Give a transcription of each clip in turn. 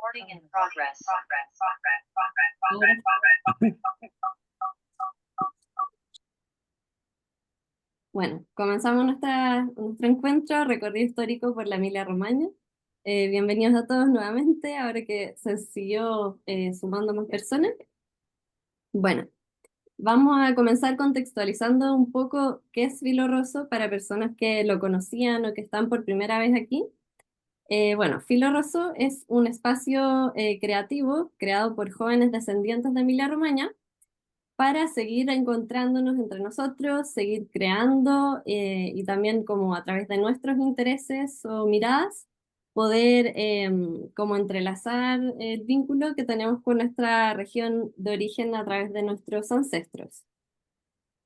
Recording in progress. Bueno, comenzamos nuestro encuentro, recorrido histórico por la Emilia-Romagna. Bienvenidos a todos nuevamente, ahora que se siguió sumando más personas. Bueno, vamos a comenzar contextualizando un poco qué es Filo Rosso para personas que lo conocían o que están por primera vez aquí. Bueno, Filo Rosso es un espacio creativo creado por jóvenes descendientes de Emilia-Romagna para seguir encontrándonos entre nosotros, seguir creando y también como a través de nuestros intereses o miradas, poder como entrelazar el vínculo que tenemos con nuestra región de origen a través de nuestros ancestros.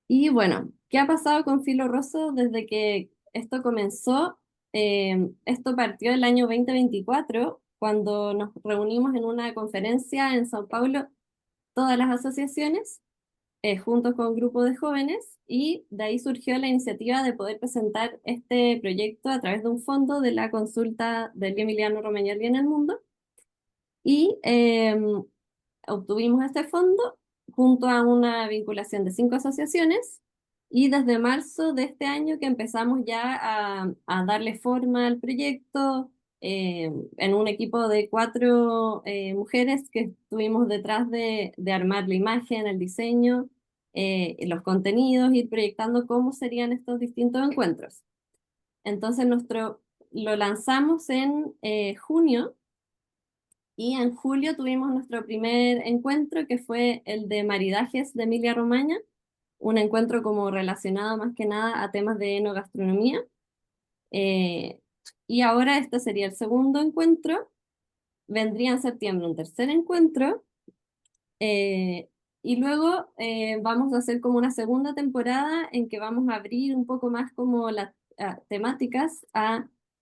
Y bueno, ¿qué ha pasado con Filo Rosso desde que esto comenzó? Esto partió el año 2024, cuando nos reunimos en una conferencia en Sao Paulo, todas las asociaciones junto con un grupo de jóvenes, y de ahí surgió la iniciativa de poder presentar este proyecto a través de un fondo de la consulta del Emiliano Romagnoli en el mundo. Y obtuvimos este fondo junto a una vinculación de 5 asociaciones, y desde marzo de este año que empezamos ya a darle forma al proyecto, en un equipo de 4 mujeres que estuvimos detrás de armar la imagen, el diseño, los contenidos, ir proyectando cómo serían estos distintos encuentros. Entonces lo lanzamos en junio, y en julio tuvimos nuestro primer encuentro, que fue el de maridajes de Emilia-Romagna, un encuentro como relacionado más que nada a temas de enogastronomía. Eh, y ahora este sería el segundo encuentro, vendría en septiembre un tercer encuentro, eh, y luego vamos a hacer como una segunda temporada en que vamos a abrir un poco más como las temáticas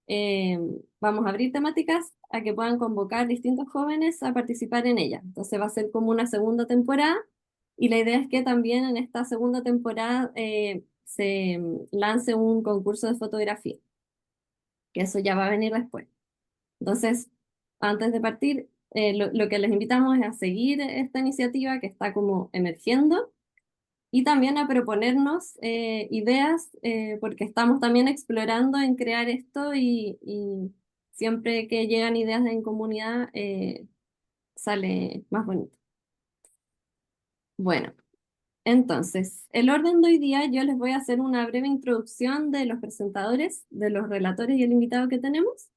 eh, vamos a abrir temáticas a que puedan convocar distintos jóvenes a participar en ellas. Entonces va a ser como una segunda temporada, y la idea es que también en esta segunda temporada se lance un concurso de fotografía, que eso ya va a venir después. Entonces, antes de partir, lo que les invitamos es a seguir esta iniciativa que está como emergiendo, y también a proponernos ideas, porque estamos también explorando en crear esto, y siempre que llegan ideas en comunidad, sale más bonito. Bueno, entonces, el orden de hoy día yo les voy a hacer una breve introducción de los presentadores, de los relatores y el invitado que tenemos.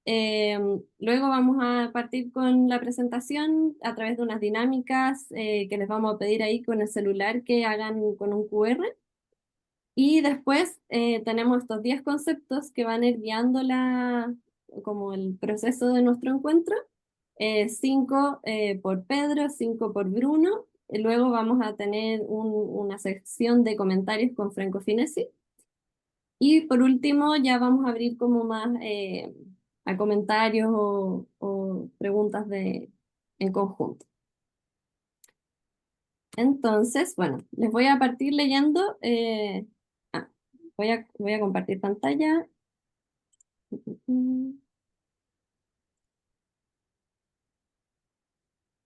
Luego vamos a partir con la presentación a través de unas dinámicas que les vamos a pedir ahí con el celular que hagan con un QR. Y después tenemos estos 10 conceptos que van a ir guiando como el proceso de nuestro encuentro. 5 por Pedro, 5 por Bruno. Y luego vamos a tener una sección de comentarios con Franco Finesi. Y por último, ya vamos a abrir como más a comentarios o preguntas en conjunto. Entonces, bueno, les voy a partir leyendo. Ah, voy a compartir pantalla. Mm,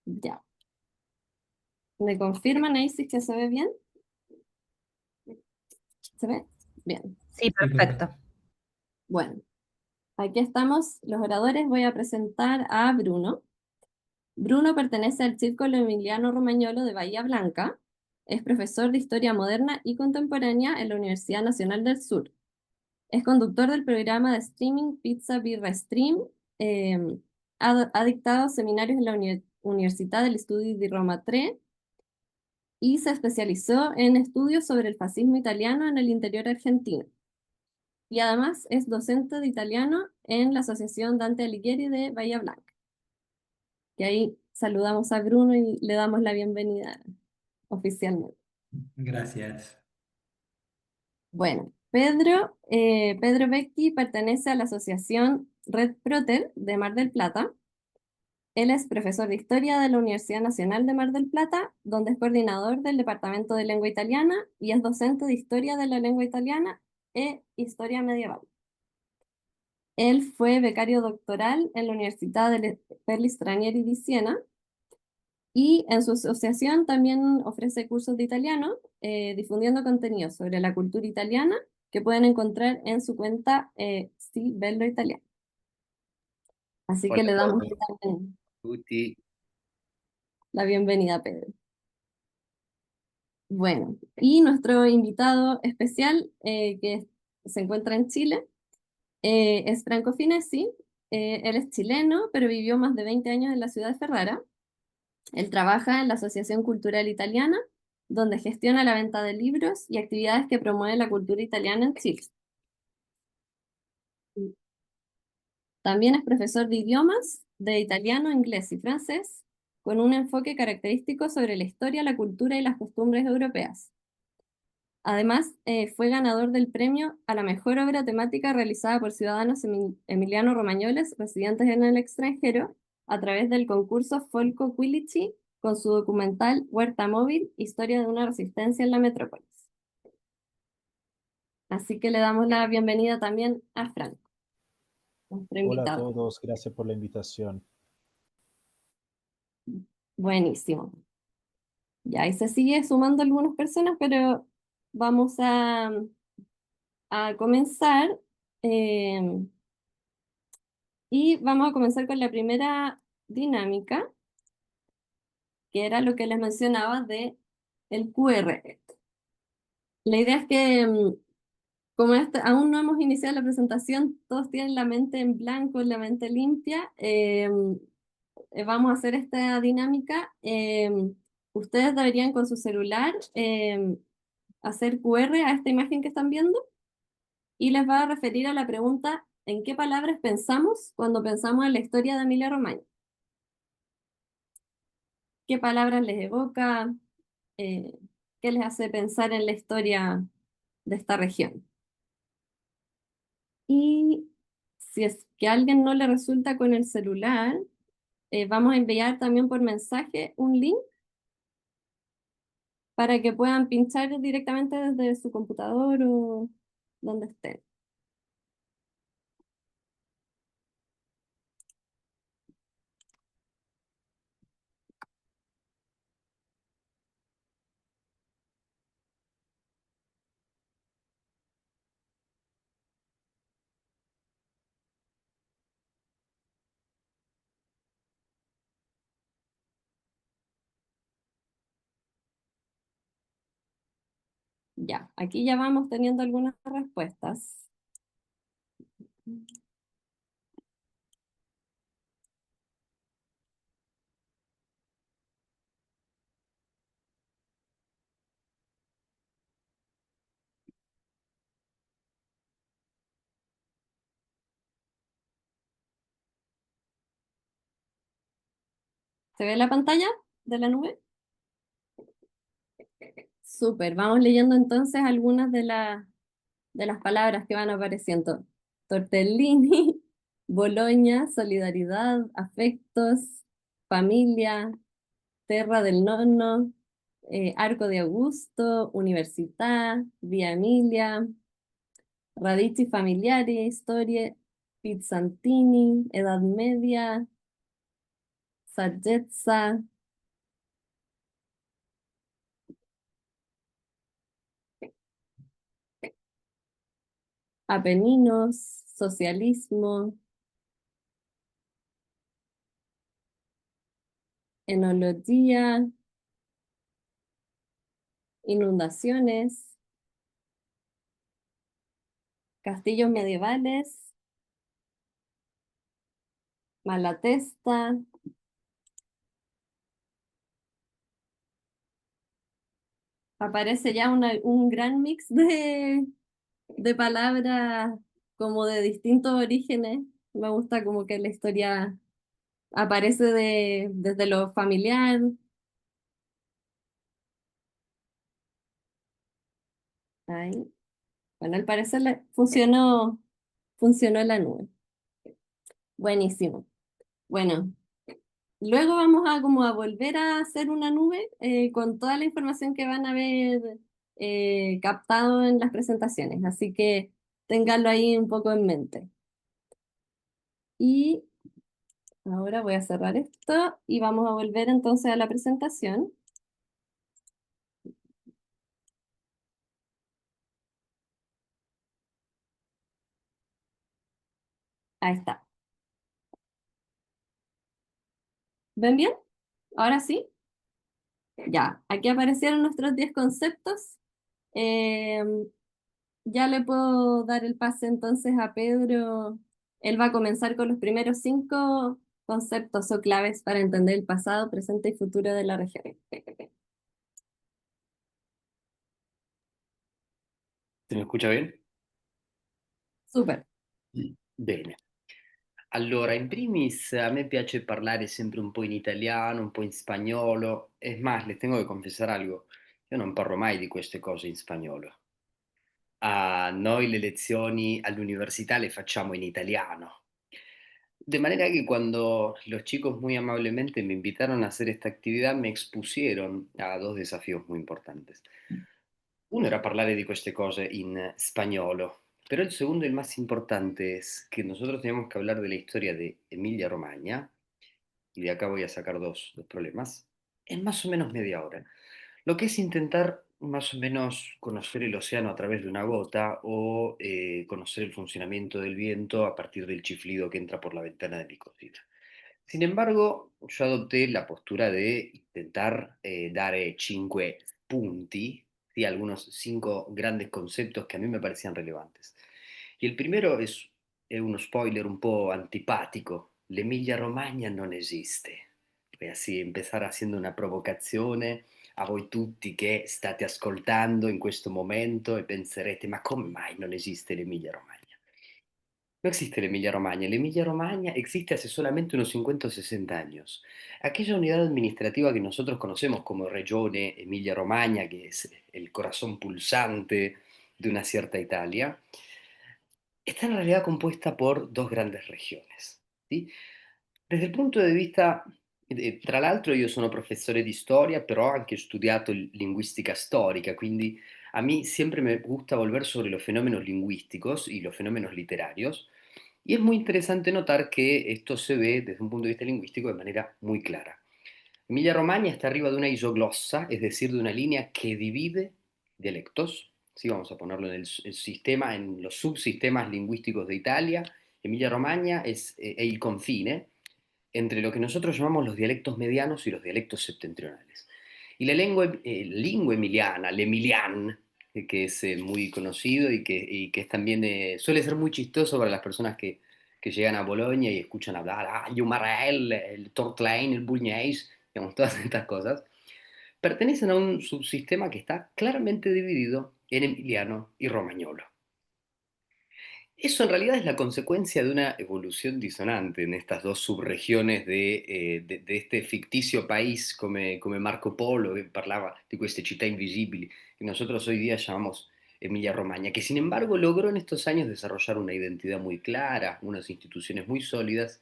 Ya. ¿Me confirman ahí si que se ve bien? ¿Se ve? Bien. Sí, perfecto. Bueno, aquí estamos los oradores. Voy a presentar a Bruno. Bruno pertenece al Círculo Emiliano Romagnolo de Bahía Blanca. Es profesor de Historia Moderna y Contemporánea en la Universidad Nacional del Sur. Es conductor del programa de streaming Pizza Birra Stream. eh, ha dictado seminarios en la Universidad del Studi di Roma 3, y se especializó en estudios sobre el fascismo italiano en el interior argentino. Y además es docente de italiano en la Asociación Dante Alighieri de Bahía Blanca. Y ahí saludamos a Bruno y le damos la bienvenida oficialmente. Gracias. Bueno, Pedro Becchi pertenece a la Asociación Red Proter de Mar del Plata. Él es profesor de Historia de la Universidad Nacional de Mar del Plata, donde es coordinador del Departamento de Lengua Italiana, y es docente de Historia de la Lengua Italiana e Historia Medieval. Él fue becario doctoral en la Universidad per gli Stranieri di Siena y en su asociación también ofrece cursos de italiano, difundiendo contenido sobre la cultura italiana que pueden encontrar en su cuenta Sí, Bello Italiano. Así que Hola le a damos todos, también Tuti. la bienvenida, Pedro. Bueno, y nuestro invitado especial que se encuentra en Chile es Franco Finesi. Él es chileno, pero vivió más de 20 años en la ciudad de Ferrara. Él trabaja en la Asociación Cultural Italiana, donde gestiona la venta de libros y actividades que promueven la cultura italiana en Chile. También es profesor de idiomas, de italiano, inglés y francés, con un enfoque característico sobre la historia, la cultura y las costumbres europeas. Además, fue ganador del premio a la mejor obra temática realizada por ciudadanos emiliano-romañoles residentes en el extranjero a través del concurso Folco Quilici con su documental Huerta Móvil, Historia de una resistencia en la metrópolis. Así que le damos la bienvenida también a Franco, nuestro Hola a invitado. todos, gracias por la invitación. Buenísimo. Ya ahí se sigue sumando algunas personas, pero vamos a comenzar. eh, Y vamos a comenzar con la primera dinámica, que era lo que les mencionaba de el QR. La idea es que, como aún no hemos iniciado la presentación, todos tienen la mente en blanco, la mente limpia. Vamos a hacer esta dinámica. Ustedes deberían con su celular hacer QR a esta imagen que están viendo y les va a referir a la pregunta ¿en qué palabras pensamos cuando pensamos en la historia de Emilia Romagna? ¿Qué palabras les evoca? eh, ¿Qué les hace pensar en la historia de esta región? Y si es que a alguien no le resulta con el celular, vamos a enviar también por mensaje un link para que puedan pinchar directamente desde su computador o donde estén. Ya, aquí ya vamos teniendo algunas respuestas. ¿Se ve la pantalla de la nube? Súper, vamos leyendo entonces algunas de las palabras que van apareciendo. Tortellini, Boloña, solidaridad, afectos, familia, terra del nonno, Arco de Augusto, università, via Emilia, radici familiari, storie, Pizzantini, Edad Media, saggezza, Apeninos, socialismo, enología, inundaciones, castillos medievales, Malatesta. Aparece ya un gran mix de palabras como de distintos orígenes. Me gusta como que la historia aparece desde lo familiar. Ahí. Bueno, al parecer funcionó la nube. Buenísimo. Bueno, luego vamos a como a volver a hacer una nube con toda la información que van a haber captado en las presentaciones. Así que ténganlo ahí un poco en mente. Y ahora voy a cerrar esto y vamos a volver entonces a la presentación. Ahí está. ¿Ven bien? Ahora sí. Ya, aquí aparecieron nuestros 10 conceptos. Eh, ya le puedo dar el pase entonces a Pedro. Él va a comenzar con los primeros 5 conceptos o claves para entender el pasado, presente y futuro de la región. ¿Se mi escucha bien? Súper. Bene. Allora, in primis, a me piace parlare sempre un po' in italiano, un po' in spagnolo. Es más, les tengo que confesar algo. Io non parlo mai di queste cose in spagnolo. A noi le lezioni all'università le facciamo en italiano. De manera que cuando los chicos muy amablemente me invitaron a hacer esta actividad, me expusieron a dos desafíos muy importantes. Uno era parlare di queste cose in spagnolo, pero el segundo y el más importante es que nosotros teníamos que hablar de la historia de Emilia-Romagna, y de acá voy a sacar dos problemas, en más o menos media hora. Lo que es intentar más o menos conocer el océano a través de una gota o conocer el funcionamiento del viento a partir del chiflido que entra por la ventana de mi cocina. Sin embargo, yo adopté la postura de intentar dare cinque punti, ¿sí? Algunos 5 grandes conceptos que a mí me parecían relevantes. Y el primero è uno spoiler un po' antipatico. L'Emilia Romagna non esiste. Voy así empezar haciendo una provocazione a voi tutti che state ascoltando in questo momento e penserete, ma come mai non esiste l'Emilia Romagna? No existe la Emilia-Romagna. La Emilia-Romagna existe hace solamente unos 50 o 60 años. Aquella unidad administrativa que nosotros conocemos como Regione Emilia-Romagna, que es el corazón pulsante de una cierta Italia, está en realidad compuesta por dos grandes regiones. Sì? Desde il punto di vista, tra l'altro io sono professore di storia, però ho anche studiato linguistica storica, quindi a mí siempre me gusta volver sobre los fenómenos lingüísticos y los fenómenos literarios, y es muy interesante notar que esto se ve desde un punto de vista lingüístico de manera muy clara. Emilia-Romagna está arriba de una isoglossa, es decir, de una línea que divide dialectos. Sí, vamos a ponerlo en el sistema, en los subsistemas lingüísticos de Italia. Emilia-Romagna es el confine entre lo que nosotros llamamos los dialectos medianos y los dialectos septentrionales. Y la lengua emiliana, l'emilian, que es muy conocido y que es también suele ser muy chistoso para las personas que llegan a Bolonia y escuchan hablar, el Umarell, el Tortlain, el Bulñés, digamos, todas estas cosas, pertenecen a un subsistema que está claramente dividido en emiliano y romagnolo. Eso en realidad es la consecuencia de una evolución disonante en estas dos subregiones de este ficticio país come Marco Polo, que parlava di queste città invisibili, que nosotros hoy día llamamos Emilia-Romagna, que sin embargo logró en estos años desarrollar una identidad muy clara, unas instituciones muy sólidas,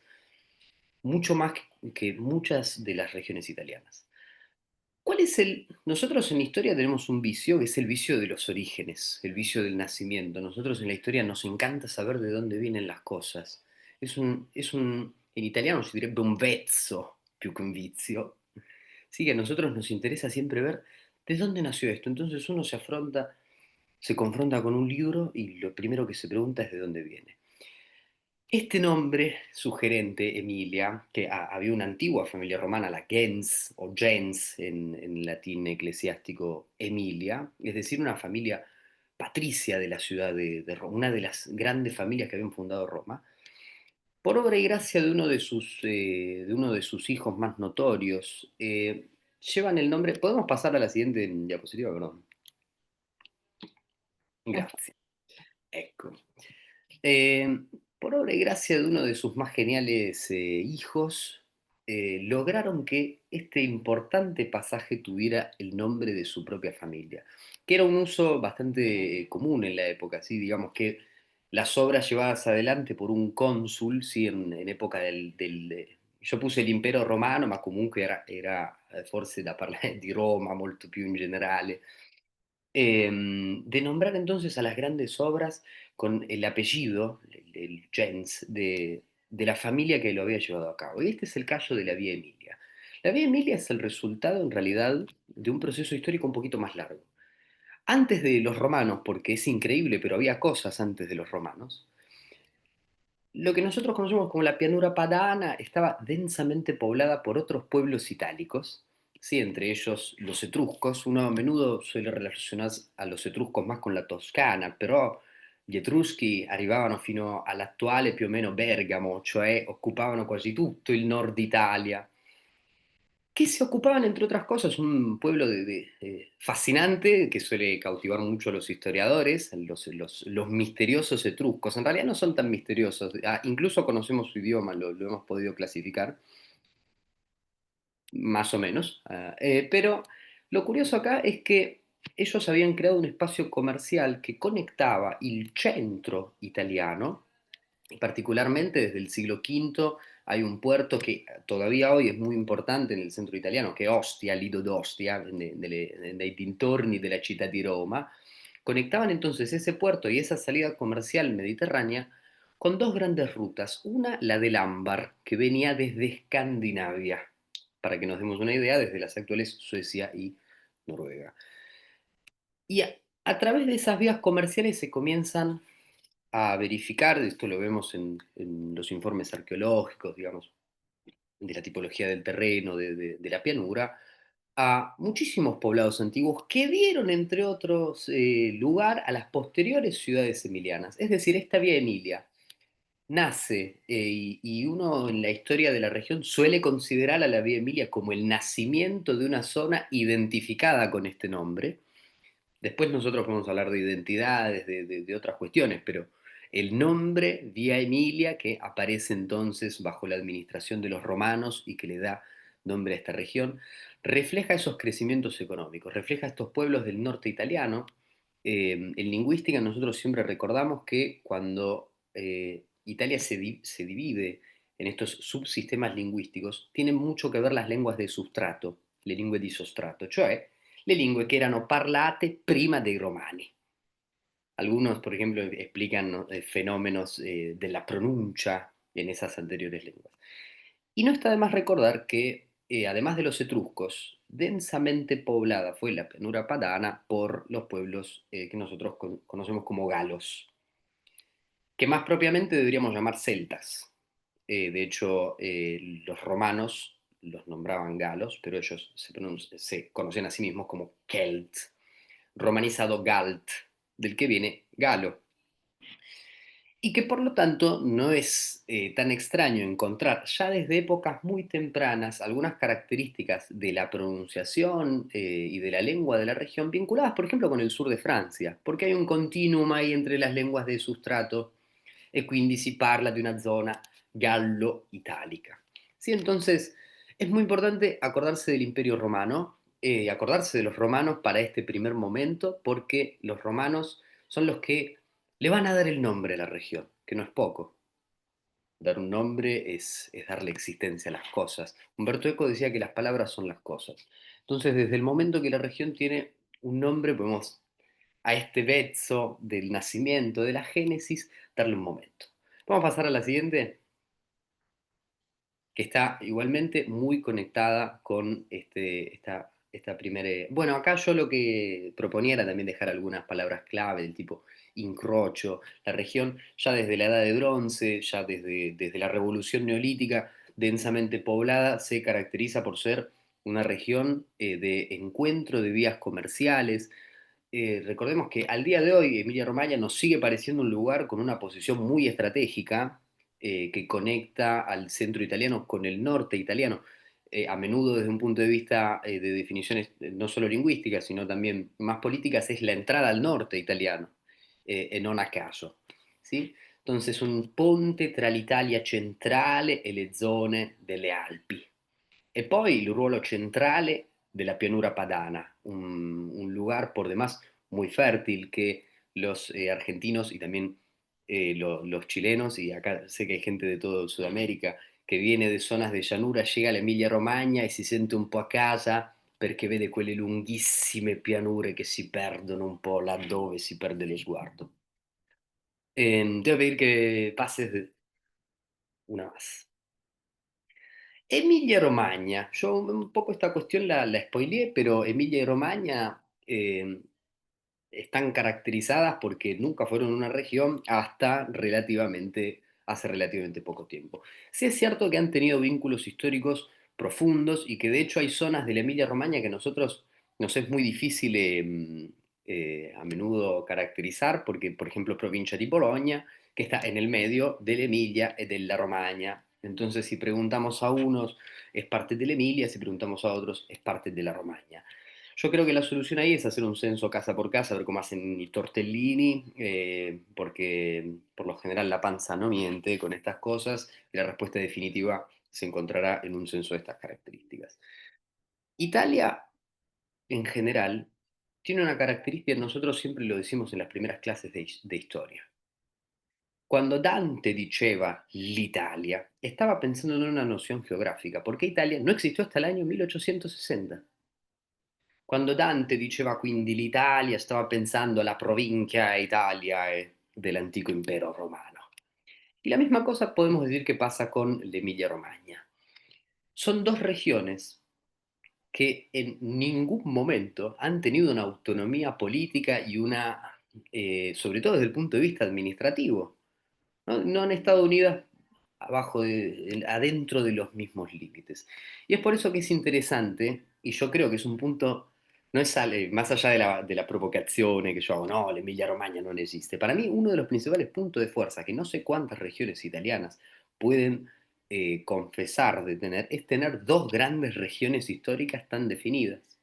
mucho más que muchas de las regiones italianas. ¿Cuál es el...? Nosotros en la historia tenemos un vicio que es el vicio de los orígenes, el vicio del nacimiento. Nosotros en la historia nos encanta saber de dónde vienen las cosas. En italiano se diría un vezzo più che un vizio. Sí, que a nosotros nos interesa siempre ver de dónde nació esto. Entonces uno se confronta con un libro y lo primero que se pregunta es de dónde viene. Este nombre sugerente, Emilia, que había una antigua familia romana, la gens o gens en latín eclesiástico Emilia, es decir, una familia patricia de la ciudad de Roma, una de las grandes familias que habían fundado Roma, por obra y gracia de uno de sus hijos más notorios, llevan el nombre. ¿Podemos pasar a la siguiente diapositiva? Perdón. Gracias. Ecco. Eh, por obra y gracia de uno de sus más geniales hijos, lograron que este importante pasaje tuviera el nombre de su propia familia, que era un uso bastante común en la época, ¿sí? Digamos que las obras llevadas adelante por un cónsul, ¿sí? En época yo puse el Impero Romano, ma comunque era forse da parlare di Roma molto più in generale, de nombrar entonces a las grandes obras con el apellido, el gens de la familia que lo había llevado a cabo. Y este es el caso de la Vía Emilia. La Vía Emilia es el resultado, en realidad, de un proceso histórico un poquito más largo. Antes de los romanos, porque es increíble, pero había cosas antes de los romanos, lo que nosotros conocemos como la Pianura Padana estaba densamente poblada por otros pueblos itálicos, ¿sí? Entre ellos los etruscos. Uno a menudo suele relacionar a los etruscos más con la Toscana, però gli Etruschi arrivavano fino all'attuale più o meno Bergamo, cioè occupavano quasi tutto il nord Italia, que se ocupaban, entre otras cosas, un pueblo fascinante que suele cautivar mucho a los historiadores, los misteriosos etruscos. En realidad no son tan misteriosos, incluso conocemos su idioma, lo hemos podido clasificar, más o menos. Pero lo curioso acá es que ellos habían creado un espacio comercial que conectaba el centro italiano, y particularmente desde el siglo V hay un puerto que todavía hoy es muy importante en el centro italiano, che è Ostia, Lido d'Ostia, nei dintorni della città di Roma. Conectaban entonces ese puerto y esa salida comercial mediterránea con dos grandes rutas. Una, la del ámbar, que venía desde Escandinavia, para que nos demos una idea, desde las actuales Suecia y Noruega. Y a través de esas vías comerciales se comienzan a verificar, esto lo vemos en los informes arqueológicos, digamos, de la tipología del terreno, de la pianura, a muchísimos poblados antiguos que dieron, entre otros, lugar a las posteriores ciudades emilianas. Es decir, esta vía Emilia nace, y uno en la historia de la región suele considerar a la vía Emilia como el nacimiento de una zona identificada con este nombre. Después nosotros podemos hablar de identidades, de otras cuestiones, pero el nombre Vía Emilia, que aparece entonces bajo la administración de los romanos y que le da nombre a esta región, refleja esos crecimientos económicos, refleja estos pueblos del norte italiano. En lingüística nosotros siempre recordamos que cuando Italia se divide en estos subsistemas lingüísticos, tienen mucho que ver las lenguas de sustrato, le lingue di sostrato, cioè le lingue che erano parlate prima dei romani. Algunos, por ejemplo, explican, ¿no?, fenómenos de la pronuncia en esas anteriores lenguas. Y no está de más recordar que, además de los etruscos, densamente poblada fue la Pianura Padana por los pueblos que nosotros conocemos como galos, que más propiamente deberíamos llamar celtas. De hecho, los romanos los nombraban galos, pero ellos se conocían a sí mismos como Celt, romanizado Galt, del que viene galo, y que por lo tanto no es tan extraño encontrar ya desde épocas muy tempranas algunas características de la pronunciación y de la lengua de la región vinculadas, por ejemplo, con el sur de Francia, porque hay un continuum ahí entre las lenguas de sustrato e quindi si parla di una zona gallo-itálica. ¿Sí? Entonces, es muy importante acordarse del Imperio Romano, acordarse de los romanos para este primer momento, porque los romanos son los que le van a dar el nombre a la región, que no es poco. Dar un nombre es darle existencia a las cosas. Humberto Eco decía que las palabras son las cosas. Entonces, desde el momento que la región tiene un nombre, podemos a este vezzo del nacimiento, de la génesis, darle un momento. Vamos a pasar a la siguiente, que está igualmente muy conectada con esta primera. Bueno, acá yo lo que proponía era también dejar algunas palabras clave del tipo incrocho. La región ya desde la Edad de Bronce, ya desde la Revolución Neolítica, densamente poblada, se caracteriza por ser una región de encuentro de vías comerciales. Recordemos que al día de hoy Emilia-Romagna nos sigue pareciendo un lugar con una posición muy estratégica, que conecta al centro italiano con el norte italiano, a menudo desde un punto de vista de definiciones no solo lingüísticas, sino también más políticas, es la entrada al norte italiano, e non a caso. ¿Sí? Entonces un ponte tra l'Italia centrale e le zone delle Alpi. E poi il ruolo centrale della pianura padana, un lugar por demás muy fértil que los argentinos y también los chilenos, y acá sé que hay gente de todo Sudamérica che viene de zonas de llanura, llega all'Emilia Romagna e si sente un po' a casa perché vede quelle lunghissime pianure che si perdono un po' laddove si perde lo sguardo. Te voy a pedir que pases una más. Emilia-Romagna, yo un poco esta cuestión la spoileé, pero Emilia y Romagna están caracterizadas porque nunca fueron una región hasta hace relativamente poco tiempo. Sí es cierto que han tenido vínculos históricos profundos y que de hecho hay zonas de la Emilia-Romagna que a nosotros nos es muy difícil a menudo caracterizar, porque por ejemplo provincia di Bologna, que está en el medio de la Emilia y de la Romagna. Entonces si preguntamos a unos es parte de la Emilia, si preguntamos a otros es parte de la Romagna. Yo creo que la solución ahí es hacer un censo casa por casa, ver cómo hacen i tortellini, porque por lo general la panza no miente con estas cosas y la respuesta definitiva se encontrará en un censo de estas características. Italia, en general, tiene una característica, nosotros siempre lo decimos en las primeras clases de historia. Cuando Dante diceva l'Italia, estaba pensando en una noción geográfica, porque Italia no existió hasta el año 1860. Quando Dante diceva quindi l'Italia, stava pensando alla provincia Italia dell'antico impero romano. Y la misma cosa podemos decir que pasa con la Emilia-Romagna. Son dos regiones que en ningún momento han tenido una autonomía política y sobre todo desde el punto de vista administrativo. No han estado unidas adentro de los mismos límites. Y es por eso que es interesante, y yo creo que es un punto, no es más allá de la provocación que yo hago, no, la Emilia-Romagna no existe. Para mí, uno de los principales puntos de fuerza, que no sé cuántas regiones italianas pueden confesar de tener, es tener dos grandes regiones históricas tan definidas.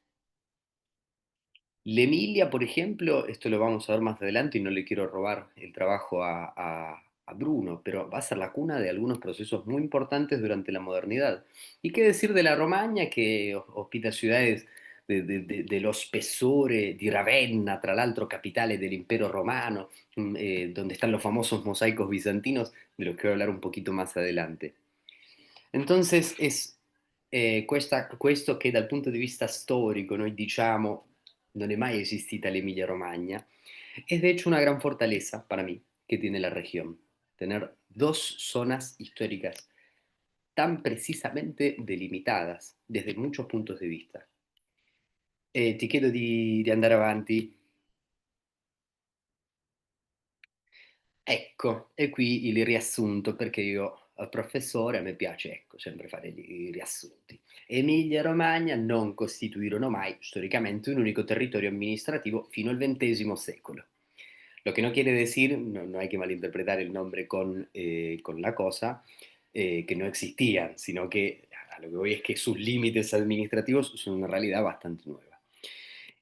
L'Emilia, por ejemplo, esto lo vamos a ver más adelante y no le quiero robar el trabajo a Bruno, pero va a ser la cuna de algunos procesos muy importantes durante la modernidad. ¿Y qué decir de la Romagna que ospita ciudades dello spessore di Ravenna, tra l'altro capitale dell'impero romano, donde están los famosos mosaicos bizantinos, de los que voy a hablar un poquito más adelante? Entonces questo che dal punto di vista storico noi diciamo non è mai esistita l'Emilia Romagna, es de hecho una gran fortaleza para mí que tiene la región, tener dos zonas históricas tan precisamente delimitadas desde muchos puntos de vista. Ti chiedo di andare avanti. Ecco, e qui il riassunto, perché io al professore a me piace, ecco, sempre fare i riassunti. Emilia-Romagna non costituirono mai storicamente un único territorio amministrativo fino al XX secolo. Lo que no quiere decir, no hay que malinterpretar el nombre con la cosa, que no existían, sino que a lo que voy es que sus límites administrativos son una realidad bastante nueva.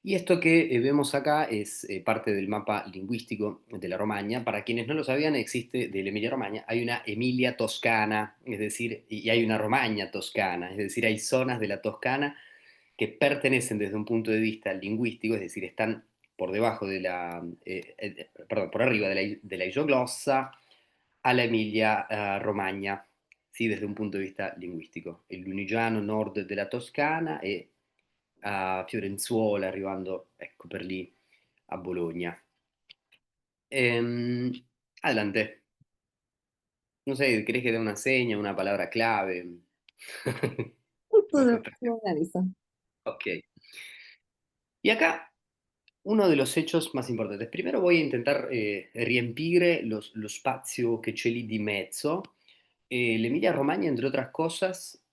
Y esto que vemos acá es parte del mapa lingüístico de la Romagna. Para quienes no lo sabían, existe de la Emilia-Romagna, hay una Emilia toscana, es decir, y hay una Romagna toscana, es decir, hay zonas de la Toscana que pertenecen desde un punto de vista lingüístico, es decir, están por debajo perdón, por arriba de la isoglossa a la Emilia-Romagna, ¿sí? Desde un punto de vista lingüistico. Il Lunigiano nord della Toscana e a Fiorenzuola, arrivando ecco per lì a Bologna. Ehm, Adelante. No sé, ¿querés que dé una seña, una palabra clave? Tú me avisas. Ok. Y acá uno de los hechos más importantes. Primero voy a intentar riempire lo spazio che c'è lì di mezzo. L'Emilia Romagna, entre otras cosas,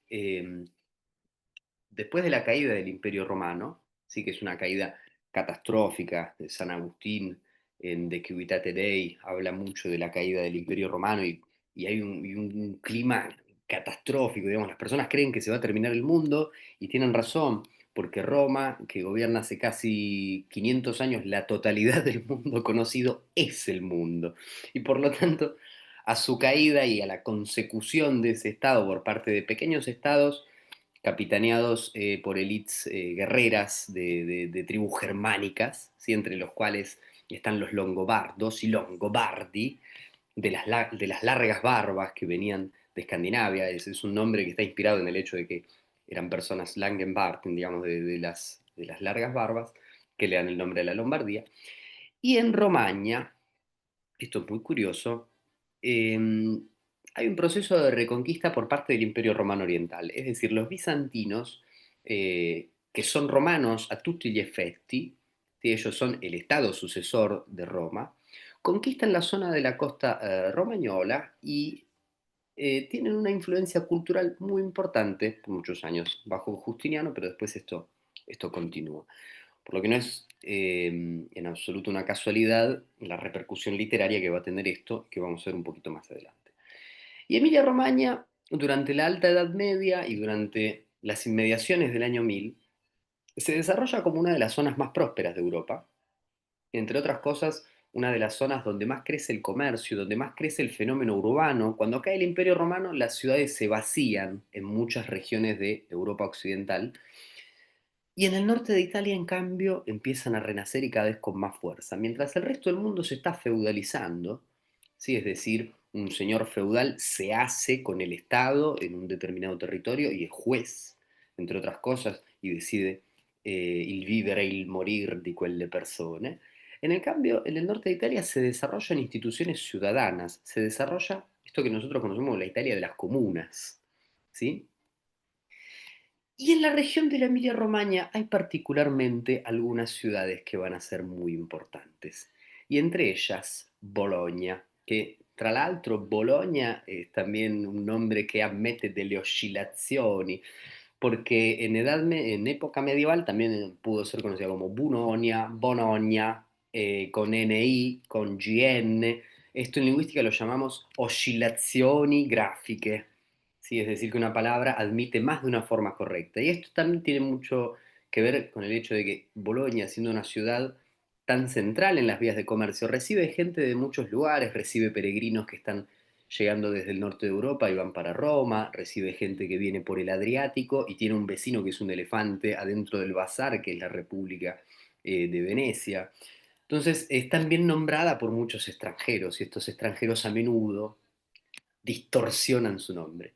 después de la caída del Imperio Romano, sí que es una caída catastrófica de San Agustín en De Civitate Dei, habla mucho de la caída del Imperio Romano y hay un clima catastrófico, digamos, las personas creen que se va a terminar el mundo y tienen razón, porque Roma, que gobierna hace casi 500 años la totalidad del mundo conocido, es el mundo. Y por lo tanto, a su caída y a la consecución de ese estado por parte de pequeños estados, capitaneados por élites guerreras de tribus germánicas, ¿sí? Entre los cuales están los longobardos y longobardi, de las largas barbas que venían de Escandinavia. Ese es un nombre que está inspirado en el hecho de que eran personas Langenbarten, digamos, de las largas barbas, que le dan el nombre a la Lombardía. Y en Romagna, esto es muy curioso, eh, hay un proceso de reconquista por parte del Imperio Romano Oriental, es decir, los bizantinos, que son romanos a tutti gli effetti, ¿sí? Ellos son el estado sucesor de Roma, conquistan la zona de la costa romagnola y tienen una influencia cultural muy importante por muchos años, bajo Justiniano, pero después esto continúa. Por lo que no es en absoluto una casualidad la repercusión literaria que va a tener esto, que vamos a ver un poquito más adelante. Y Emilia-Romagna, durante la Alta Edad Media y durante las inmediaciones del año 1000, se desarrolla como una de las zonas más prósperas de Europa, entre otras cosas, una de las zonas donde más crece el comercio, donde más crece el fenómeno urbano. Cuando cae el Imperio Romano, las ciudades se vacían en muchas regiones de Europa Occidental. Y en el norte de Italia, en cambio, empiezan a renacer y cada vez con más fuerza. Mientras el resto del mundo se está feudalizando, ¿sí? Es decir, un señor feudal se hace con el Estado en un determinado territorio y es juez, entre otras cosas, y decide il vivere e il morir di quelle persone. En el cambio, en el norte de Italia se desarrollan instituciones ciudadanas, se desarrolla esto que nosotros conocemos como la Italia de las comunas, ¿sí? Y en la región de la Emilia-Romagna hay particularmente algunas ciudades que van a ser muy importantes. Y entre ellas, Bologna, que tra l'altro Bologna es también un nombre que ammette delle oscillazioni, porque en época medieval también pudo ser conocida como Bunonia, Bonogna, con NI, con GN. Esto en lingüística lo llamamos oscillazioni grafiche, ¿sí? Es decir, que una palabra admite más de una forma correcta. Y esto también tiene mucho que ver con el hecho de que Bolonia, siendo una ciudad tan central en las vías de comercio, recibe gente de muchos lugares, recibe peregrinos que están llegando desde el norte de Europa y van para Roma, recibe gente que viene por el Adriático y tiene un vecino que es un elefante adentro del bazar, que es la República de Venecia. Entonces es también nombrada por muchos extranjeros y estos extranjeros a menudo distorsionan su nombre.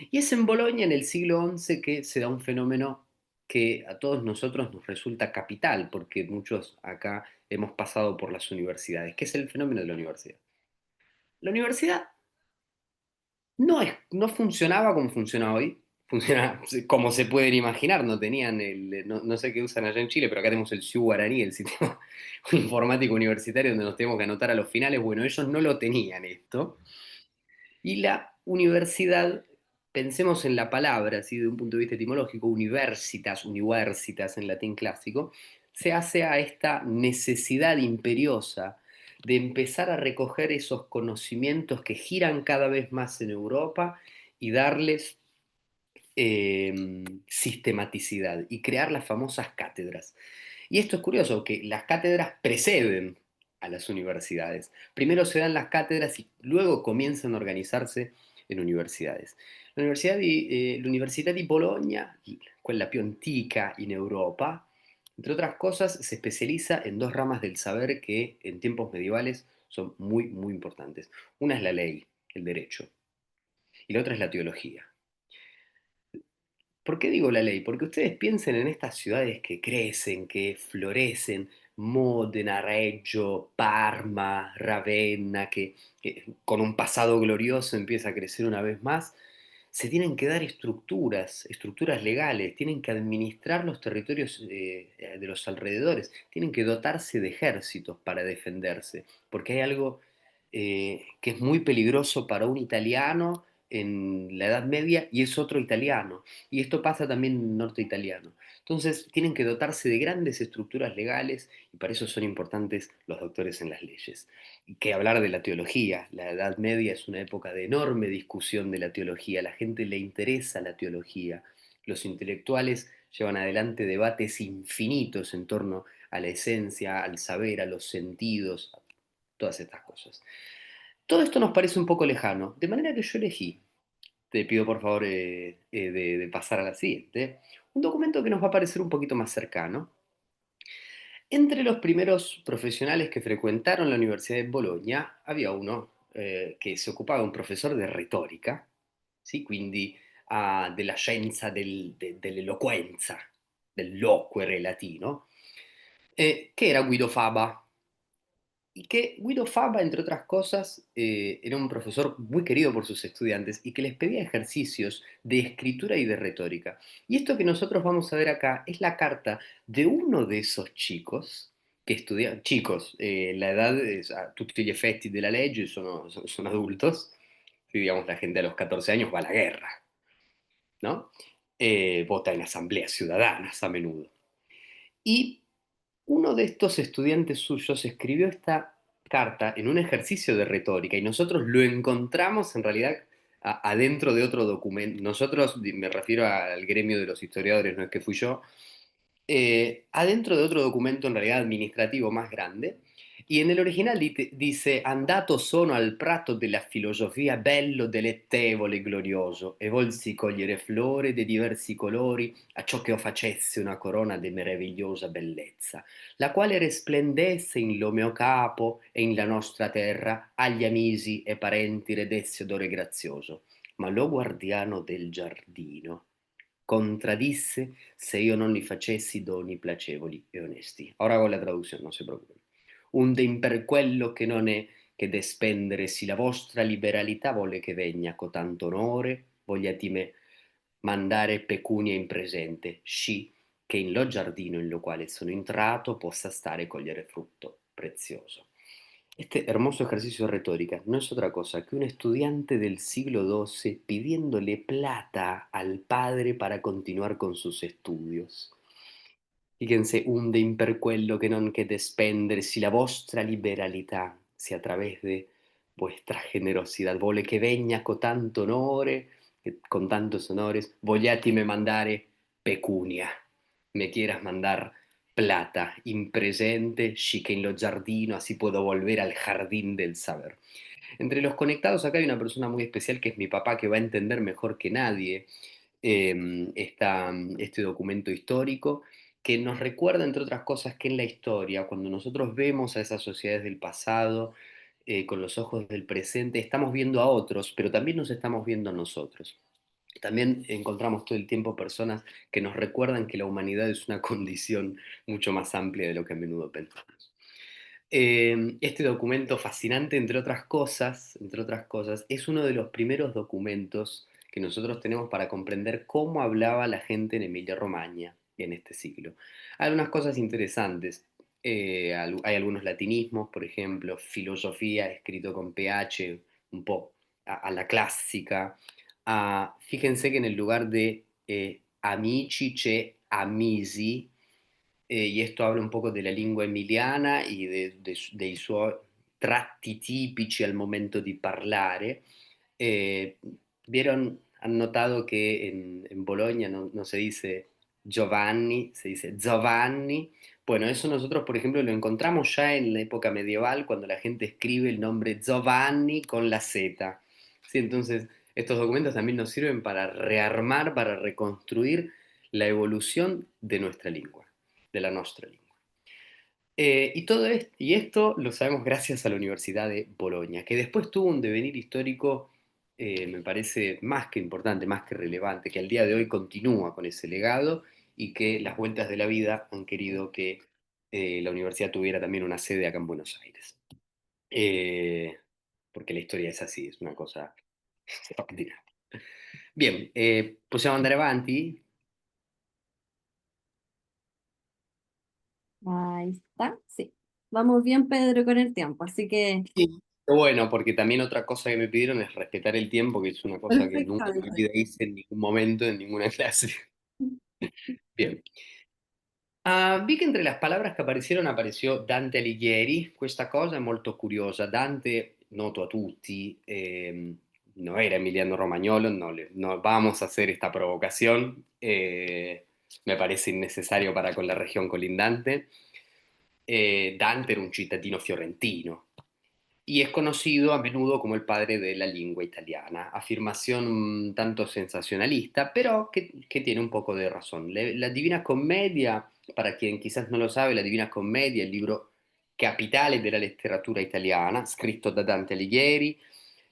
Y es en Bolonia en el siglo XI que se da un fenómeno que a todos nosotros nos resulta capital, porque muchos acá hemos pasado por las universidades, que es el fenómeno de la universidad. La universidad no funcionaba como funciona hoy, funciona como se pueden imaginar, no tenían no sé qué usan allá en Chile, pero acá tenemos el SIU Guaraní, el sistema informático universitario donde nos tenemos que anotar a los finales. Bueno, ellos no lo tenían esto. Y la universidad, pensemos en la palabra, así de un punto de vista etimológico, universitas en latín clásico, se hace a esta necesidad imperiosa de empezar a recoger esos conocimientos que giran cada vez más en Europa y darles sistematicidad y crear las famosas cátedras. Y esto es curioso, que las cátedras preceden a las universidades. Primero se dan las cátedras y luego comienzan a organizarse en universidades. L'Università di Bologna, quella più antica in Europa, entre otras cosas, se especializa en dos ramas del saber que en tiempos medievales son muy, muy importantes. Una es la ley, el derecho, y la otra es la teología. ¿Por qué digo la ley? Porque ustedes piensen en estas ciudades que crecen, que florecen, Módena, Reggio, Parma, Ravenna, que con un pasado glorioso empieza a crecer una vez más. Se tienen que dar estructuras legales, tienen que administrar los territorios de los alrededores, tienen que dotarse de ejércitos para defenderse, porque hay algo que es muy peligroso para un italiano en la Edad Media y es otro italiano. Y esto pasa también en el norte italiano. Entonces tienen que dotarse de grandes estructuras legales y para eso son importantes los doctores en las leyes. Y que hablar de la teología. La Edad Media es una época de enorme discusión de la teología. A la gente le interesa la teología. Los intelectuales llevan adelante debates infinitos en torno a la esencia, al saber, a los sentidos, a todas estas cosas. Todo esto nos parece un poco lejano, de manera que yo elegí, te pido por favor de pasar a la siguiente, un documento que nos va a parecer un poquito más cercano. Entre los primeros profesionales que frecuentaron la Universidad de Bologna había uno che si occupava, un professore di retorica, sì? Quindi della scienza dell'eloquenza, del loquere latino, che era Guido Faba. y que Guido Fava, entre otras cosas, era un profesor muy querido por sus estudiantes y que les pedía ejercicios de escritura y de retórica. Y esto que nosotros vamos a ver acá es la carta de uno de esos chicos che studiano, chicos, la edad, a tutti gli effetti della legge sono adultos, digamos la gente a los 14 años va a la guerra, ¿no? Vota en asambleas ciudadanas a menudo. Y uno de estos estudiantes suyos escribió esta carta en un ejercicio de retórica y nosotros lo encontramos en realidad adentro de otro documento. Nosotros, me refiero al gremio de los historiadores, no es que fui yo, adentro de otro documento en realidad administrativo más grande, y en el original dice andato sono al prato della filosofia bello, delectevole, glorioso, e volsi cogliere flore de diversi colori, a ciò che o facesse una corona de meravigliosa bellezza, la quale resplendesse in lo mio capo e in la nostra terra, agli amici e parenti redesse odore grazioso. Ma lo guardiano del giardino contradisse se io non li facessi doni placevoli e onesti. Ora hago la traduzione, non si preoccupen. Unden per quello che non è che de spendere si la vostra liberalità volle che vegna co tanto onore, vogliatime mandare pecunia in presente, sci che in lo giardino in lo quale sono entrato possa stare e cogliere frutto prezioso. Este hermoso ejercicio de retórica no es otra cosa que un estudiante del siglo XII pidiéndole plata al padre para continuar con sus estudios. Fíjense, unde imper quello che non che despender, si la vostra liberalità, si a través de vuestra generosidad vole che vegna con tanto onore, con tantos honores, vogliatime mandare pecunia, me quieras mandar plata, in presente, sí que en lo giardino, así puedo volver al jardín del saber. Entre los conectados acá hay una persona muy especial que es mi papá, que va a entender mejor que nadie este documento histórico, que nos recuerda, entre otras cosas, que en la historia, cuando nosotros vemos a esas sociedades del pasado con los ojos del presente, estamos viendo a otros, pero también nos estamos viendo a nosotros. También encontramos todo el tiempo personas que nos recuerdan que la humanidad es una condición mucho más amplia de lo que a menudo pensamos. Este documento fascinante, entre otras cosas, es uno de los primeros documentos que nosotros tenemos para comprender cómo hablaba la gente en Emilia-Romagna en este siglo. Hay unas cosas interesantes. Hay algunos latinismos, por ejemplo, filosofía escrito con PH, un po' a la clásica. Fíjense que en el lugar de amici c'è amisi, y esto habla un poco de la lingua emiliana y dei suoi tratti tipici al momento di parlare. Eh, ¿Vieron? Han notado que en Bolonia no se dice Giovanni, se dice Giovanni. Bueno, eso nosotros, por ejemplo, lo encontramos ya en la época medieval, cuando la gente escribe el nombre Giovanni con la Z. Sí, entonces, estos documentos también nos sirven para rearmar, para reconstruir la evolución de nuestra lengua, de la nostra lengua. Y esto lo sabemos gracias a la Universidad de Bolonia, que después tuvo un devenir histórico, me parece más que importante, más que relevante, que al día de hoy continúa con ese legado y que las vueltas de la vida han querido que la universidad tuviera también una sede acá en Buenos Aires. Eh, Porque la historia es así, es una cosa extraordinaria. Bien, possiamo andare avanti? Ahí está, sí. Vamos bien, Pedro, con el tiempo, así que Sí. Bueno, porque también otra cosa que me pidieron es respetar el tiempo, que es una cosa que nunca en mi perfectamente. vida hice en ningún momento, en ninguna clase. Bien. Vi che entre las palabras che aparecieron apareció Dante Alighieri. Questa cosa è molto curiosa. Dante, noto a tutti, no era Emiliano Romagnolo, no vamos a hacer esta provocación. Me parece innecesario para con la región colindante. Dante era un cittadino fiorentino, y es conocido a menudo como el padre de la lengua italiana. Afirmación un tanto sensacionalista, pero que tiene un poco de razón. La Divina Commedia, para quien quizás no lo sabe, la Divina Commedia, il libro capitale della letteratura italiana, scritto da Dante Alighieri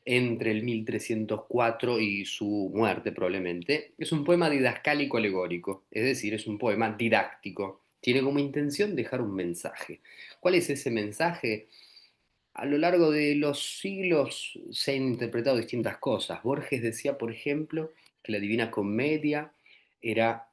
entre el 1304 y su muerte probablemente, es un poema didascálico alegórico, es decir, es un poema didáctico. Tiene como intención dejar un mensaje. ¿Cuál es ese mensaje? a lo largo de los siglos se han interpretado distintas cosas. Borges decía, por ejemplo, que la Divina Comedia era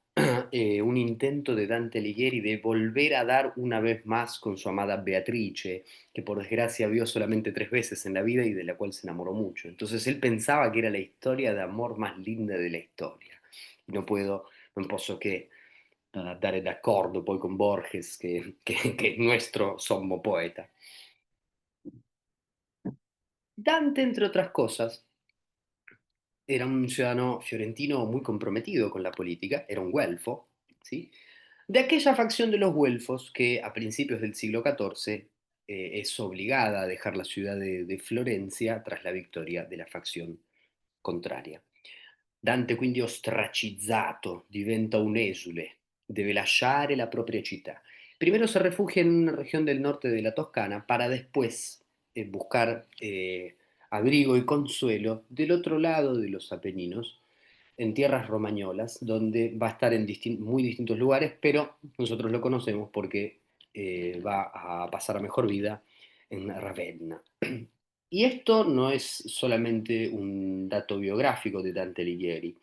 un intento de Dante Alighieri de volver a dar una vez más con su amada Beatrice, que por desgracia vio solamente 3 veces en la vida y de la cual se enamoró mucho. Entonces él pensaba que era la historia de amor más linda de la historia. Y non posso che andare d'accordo poi con Borges, che è nuestro sommo poeta. Dante, entre otras cosas, era un ciudadano fiorentino muy comprometido con la política, era un güelfo, ¿sí? De aquella facción de los güelfos que a principios del siglo XIV es obligada a dejar la ciudad de Florencia tras la victoria de la facción contraria. Dante quindi ostracizzato diventa un esule, deve lasciare la propria città. Primero se refugia en una región del norte de la Toscana para después buscar abrigo y consuelo del otro lado de los Apeninos, en tierras romañolas, donde va a estar en muy distintos lugares, pero nosotros lo conocemos porque va a pasar a mejor vida en Ravenna. Y esto no es solamente un dato biográfico de Dante Alighieri.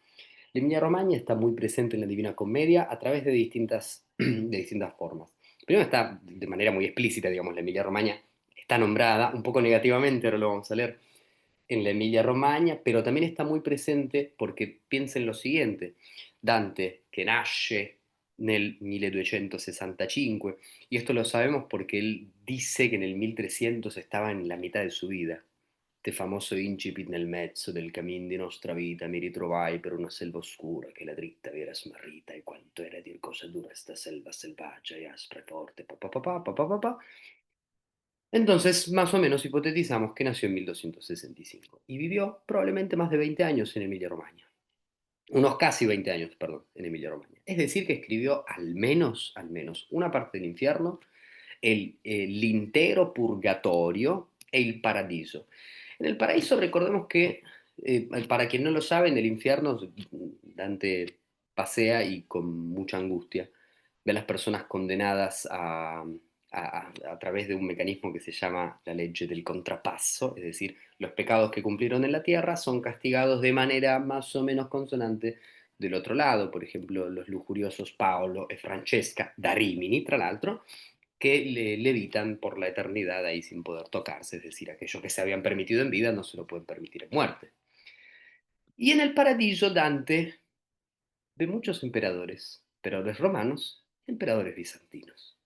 L'Emilia-Romagna está muy presente en la Divina Comedia a través de distintas formas. Primero está de manera muy explícita, digamos, la Emilia-Romagna está nombrada, un poco negativamente, ahora lo vamos a leer, en la Emilia-Romagna, pero también está muy presente porque piensen lo siguiente, Dante, che nasce nel 1265, y esto lo sabemos porque él dice que en el 1300 estaba en la mitad de su vida. Este famoso incipit nel mezzo del cammin di nostra vita mi ritrovai per una selva oscura che la dritta vi era smarrita e quanto era dir cosa dura sta selva selvaggia e aspra e forte pa pa pa pa pa pa pa pa. Entonces, más o menos hipotetizamos que nació en 1265 y vivió probablemente más de 20 años en Emilia-Romagna. Unos casi 20 años, perdón, en Emilia-Romagna. Es decir, que escribió al menos, una parte del infierno, l'intero purgatorio e il paradiso. En el paraíso recordemos que, para quien no lo sabe, en el infierno Dante pasea y con mucha angustia ve a las personas condenadas a través de un mecanismo que se llama la legge del contrapasso, es decir, los pecados que cumplieron en la tierra son castigados de manera más o menos consonante del otro lado, por ejemplo, los lujuriosos Paolo e Francesca da Rimini, tra l'altro, que levitan por la eternidad ahí sin poder tocarse, es decir, aquello que se habían permitido en vida no se lo pueden permitir en muerte. Y en el paradiso Dante ve muchos emperadores romanos, emperadores bizantinos,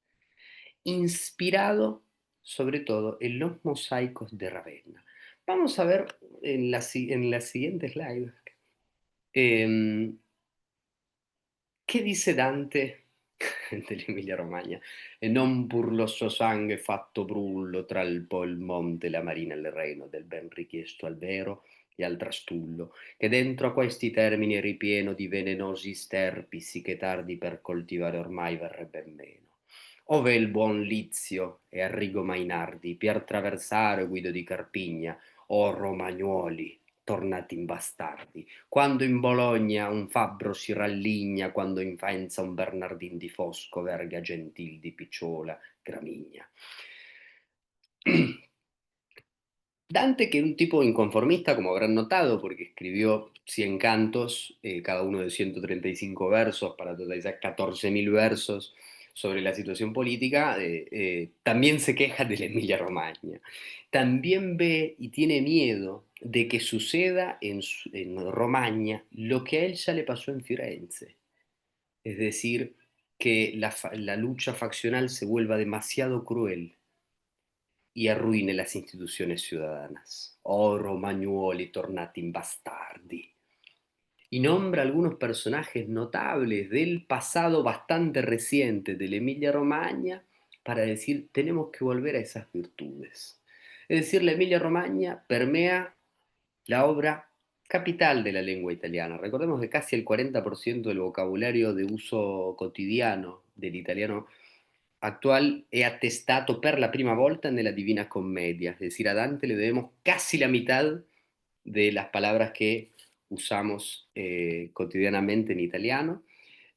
inspirado sobre todo en los mosaicos de Ravenna. Vamos a ver en la siguiente slide eh, qué dice Dante dell'Emilia Romagna. E non pur lo suo sangue fatto brullo tra il po' il monte e la marina e il reino del ben richiesto al vero e al trastullo, che dentro a questi termini è ripieno di velenosi sterpi, sì che tardi per coltivare ormai verrebbe meno. Ove il buon Lizio e Arrigo Mainardi, Pier Traversaro, Guido di Carpigna, o Romagnuoli, tornati in bastardi, quando in Bologna un fabbro si ralligna, quando in Faenza un Bernardin di Fosco, Verga Gentil di Picciola, Gramigna. Dante, que era un tipo inconformista, como habrán notado, porque escribió 100 cantos, cada uno de 135 versos, para totalizar 14.000 versos sobre la situación política, también se queja de la Emilia-Romagna. También ve y tiene miedo de que suceda en Romagna lo que a él ya le pasó en Firenze. Es decir, que la lucha faccional se vuelva demasiado cruel y arruine las instituciones ciudadanas. Oh, Romagnuoli tornati in bastardi. Y nombra algunos personajes notables del pasado bastante reciente de la Emilia-Romagna para decir, tenemos que volver a esas virtudes. Es decir, la Emilia-Romagna permea la obra capital de la lengua italiana. Recordemos que casi el 40% del vocabulario de uso cotidiano del italiano actual è attestato per la prima volta nella Divina Commedia, es decir, a Dante le debemos casi la mitad de las palabras que usamos cotidianamente en italiano.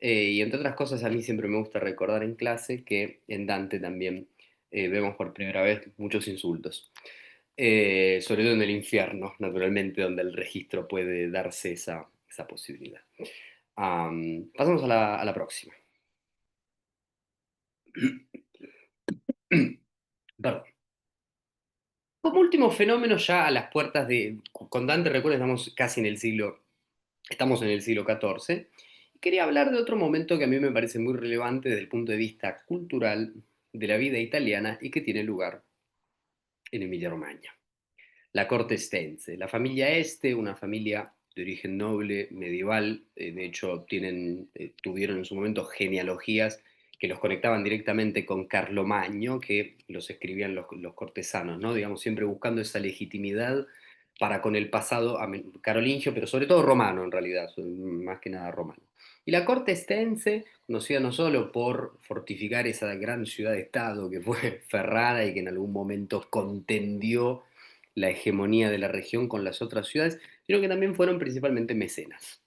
Y entre otras cosas, a mí siempre me gusta recordar en clase que en Dante también vemos por primera vez muchos insultos. Sobre todo en el infierno, naturalmente, donde el registro puede darse esa posibilidad. Pasamos a la próxima. Perdón. Como último fenómeno, ya a las puertas de, con Dante, recuerda, estamos en el siglo XIV, y quería hablar de otro momento que a mí me parece muy relevante desde el punto de vista cultural de la vida italiana y que tiene lugar en Emilia-Romagna. La corte estense. La familia Este, una familia de origen noble, medieval, de hecho tuvieron en su momento genealogías que los conectaban directamente con Carlomagno, que los escribían los cortesanos, ¿no? Digamos, siempre buscando esa legitimidad para con el pasado carolingio, pero sobre todo romano en realidad, más que nada romano. Y la corte estense, conocida no solo por fortificar esa gran ciudad-estado que fue Ferrara y que en algún momento contendió la hegemonía de la región con las otras ciudades, sino que también fueron principalmente mecenas.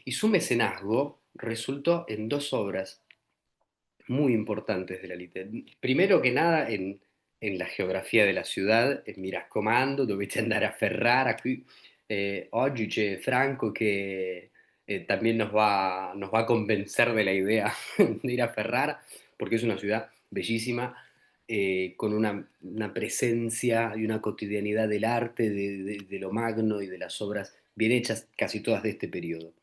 Y su mecenazgo resultó en dos obras muy importantes de la literatura. Primero que nada, en la geografía de la ciudad, mi raccomando, dovete andare a Ferrara. Qui, oggi c'è Franco que también nos va a convencer de la idea de ir a Ferrara, porque es una ciudad bellísima, con una presencia y una cotidianidad del arte, de lo magno y de las obras bien hechas, casi todas de este periodo.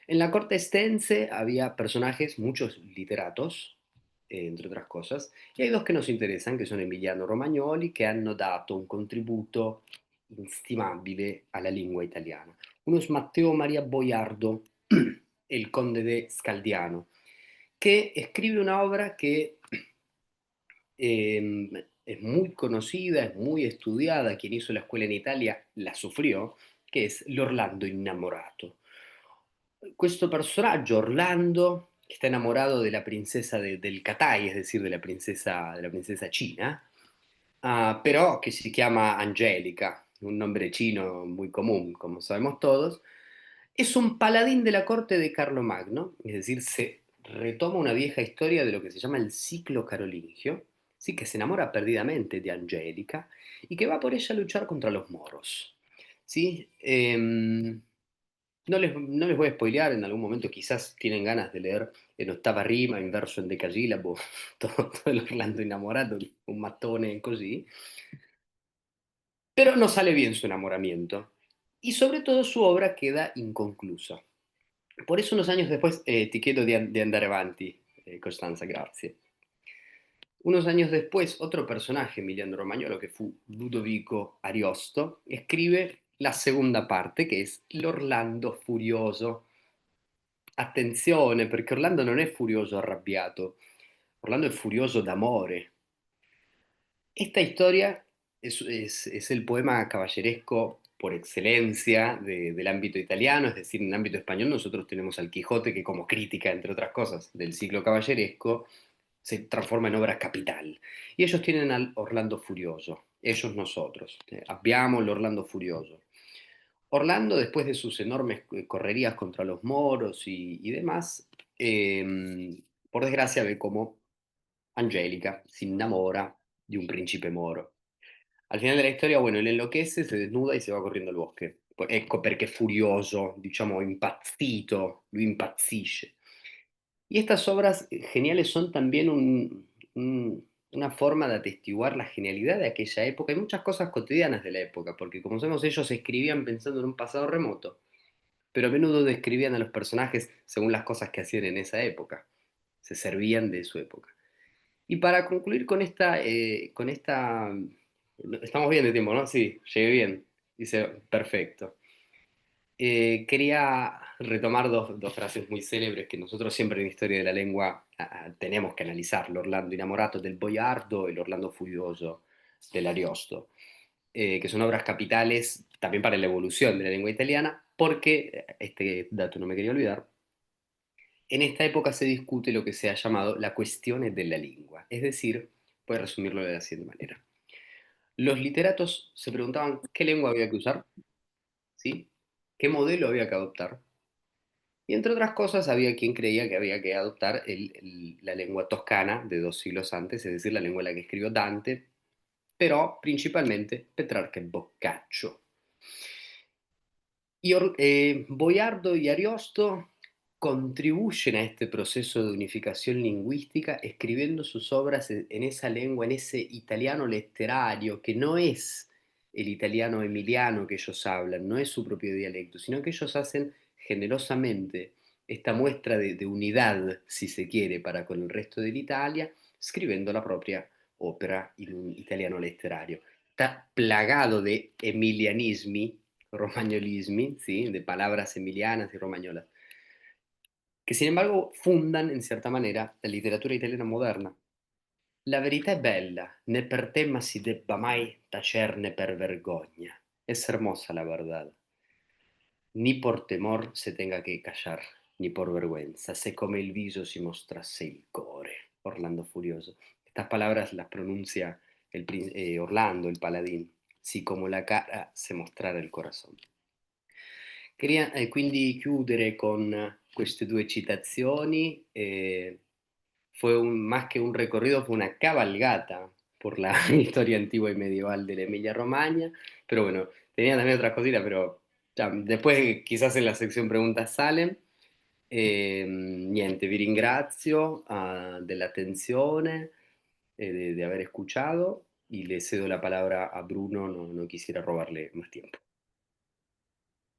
En la corte estense había personajes, muchos literatos, entre otras cosas, y hay dos que nos interesan, che sono Emiliano Romagnoli, che hanno dato un contributo inestimabile alla lingua italiana. Uno es Matteo Maria Boiardo, el conde de Scaldiano, que escribe una obra que es muy conocida, es muy estudiada, quien hizo la escuela en Italia la sufrió, che è L'Orlando innamorato. Questo personaggio, Orlando, está enamorado de la princesa del Catay, es decir, de la princesa china, pero que se llama Angélica, un nombre chino muy común, como sabemos todos. Es un paladín de la corte de Carlomagno, es decir, se retoma una vieja historia de lo que se llama el ciclo carolingio, sí, que se enamora perdidamente de Angélica y que va por ella a luchar contra los moros. ¿Sí? No les voy a spoilear, en algún momento quizás tienen ganas de leer en octava rima, in verso en decagillabo, todo el Orlando innamorato, un mattone così, pero no sale bien su enamoramiento y sobre todo su obra queda inconclusa. Por eso unos años después, ti chiedo di andare avanti, Costanza, grazie. Unos años después, otro personaje, Emiliano Romagnolo, que fue Ludovico Ariosto, escribe la segunda parte, que es L'Orlando Furioso. Attenzione, perché Orlando non è furioso arrabbiato, Orlando è furioso d'amore. Esta historia es el poema caballeresco por excelencia del ámbito italiano, es decir, en el ámbito español nosotros tenemos al Quijote que como crítica, entre otras cosas, del ciclo caballeresco, se transforma en obra capital. Y ellos tienen al Orlando Furioso, ellos nosotros, abbiamo l'Orlando Furioso. Orlando, después de sus enormes correrías contra los moros y demás, por desgracia ve cómo Angélica si innamora di un principe moro. Al final della storia, bueno, él enloquece, se desnuda y se va corriendo al bosque. Ecco perché furioso, diciamo impazzito, lui impazzisce. Y estas obras geniales son también una forma de atestiguar la genialidad de aquella época y muchas cosas cotidianas de la época, porque como sabemos ellos escribían pensando en un pasado remoto, pero a menudo describían a los personajes según las cosas que hacían en esa época, se servían de su época. Y para concluir con esta, estamos bien de tiempo, ¿no? Sí, llegué bien, dice, perfecto. Quería retomar dos frases muy célebres que nosotros siempre en Historia de la Lengua tenemos que analizar, l'Orlando innamorato del Boiardo y l'Orlando furioso del Ariosto, que son obras capitales también para la evolución de la lengua italiana, porque, este dato no me quería olvidar, en esta época se discute lo que se ha llamado la cuestión de la lengua, es decir, puede resumirlo de la siguiente manera. Los literatos se preguntaban qué lengua había que usar, ¿sí? ¿Qué modelo había que adoptar? Y entre otras cosas, había quien creía que había que adoptar la lengua toscana de 2 siglos antes, es decir, la lengua en la que escribió Dante, pero principalmente Petrarca e Boccaccio. Boiardo y Ariosto contribuyen a este proceso de unificación lingüística escribiendo sus obras en esa lengua, en ese italiano letterario, que no es el italiano emiliano que ellos hablan, no es su propio dialecto, sino que ellos hacen generosamente esta muestra de unidad, si se quiere, para con el resto dell'Italia, escribiendo la propia ópera in un italiano letterario. Está plagado de emilianismi, romagnolismi, ¿sí? De palabras emilianas y romañolas, que sin embargo fundan en cierta manera la literatura italiana moderna. La verità è bella, né per tema si debba mai tacerne per vergogna. Es hermosa la verdad, ni por temor se tenga que callar, ni por vergüenza, se come il viso si mostrasse il core. Orlando Furioso. Estas palabras las pronuncia Orlando, el paladín, si como la cara se mostrara il corazón. Queria quindi chiudere con queste due citazioni. Fue más que un recorrido, fue una cabalgata por la historia antigua y medieval de la Emilia Romagna. Pero bueno, tenía también otras cositas, pero ya, después quizás en la sección preguntas salen. Niente, vi ringrazio dell'attenzione de haber escuchado y le cedo la palabra a Bruno, no quisiera robarle más tiempo.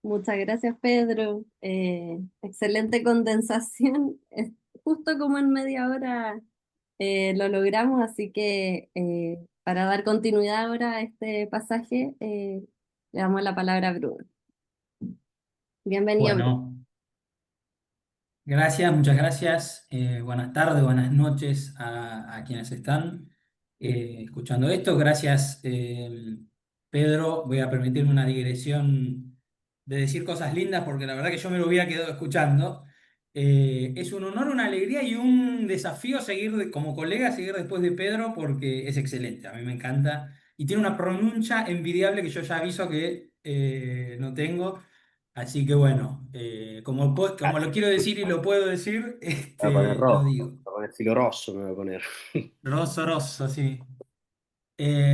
Muchas gracias, Pedro. Excelente condensación. Justo como en media hora lo logramos, así que para dar continuidad ahora a este pasaje, le damos la palabra a Bruno. Bienvenido, Bruno. Bueno, gracias, muchas gracias. Buenas tardes, buenas noches a quienes están escuchando esto. Gracias, Pedro. Voy a permitirme una digresión de decir cosas lindas porque la verdad que yo me lo hubiera quedado escuchando. Es un honor, una alegría y un desafío como colega, seguir después de Pedro porque es excelente. A mí me encanta y tiene una pronuncia envidiable que yo ya aviso que no tengo. Así que bueno, como lo quiero decir y lo puedo decir, Me voy a poner lo rojo, digo. me voy a poner filo rosso, me voy a poner. Rosso, rosso, sí.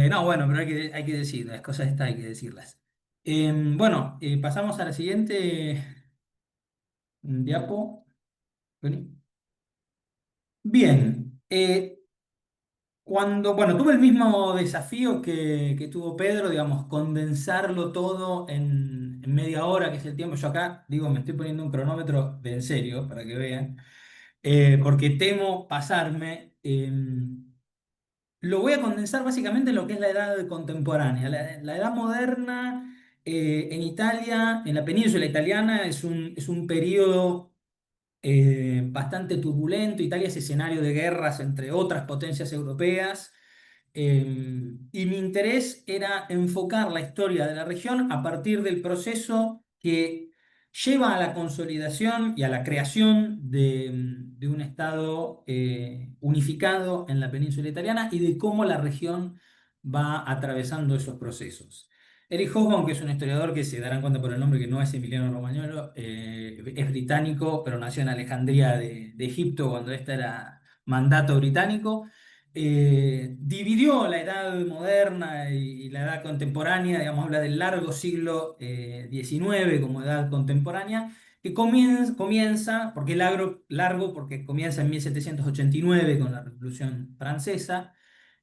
No, bueno, pero hay que decir, las cosas estas hay que decirlas. Bueno, pasamos a la siguiente diapo. Vení. Bien, bueno, tuve el mismo desafío que tuvo Pedro, digamos, condensarlo todo en media hora, que es el tiempo. Yo acá, digo, me estoy poniendo un cronómetro de en serio, para que vean. Porque temo pasarme. Lo voy a condensar básicamente en lo que es la edad contemporánea. La edad moderna en Italia, en la península italiana, es un periodo bastante turbulento. Italia es escenario de guerras entre otras potencias europeas. Y mi interés era enfocar la historia de la región a partir del proceso que lleva a la consolidación y a la creación de un Estado unificado en la península italiana y de cómo la región va atravesando esos procesos. Erich Hobsbawm, que es un historiador que se darán cuenta por el nombre que no es Emiliano Romagnolo, es británico, pero nació en Alejandría de Egipto cuando este era mandato británico. Dividió la edad moderna y la edad contemporánea, digamos, habla del largo siglo XIX como edad contemporánea, que comienza, porque largo, porque comienza en 1789 con la Revolución Francesa,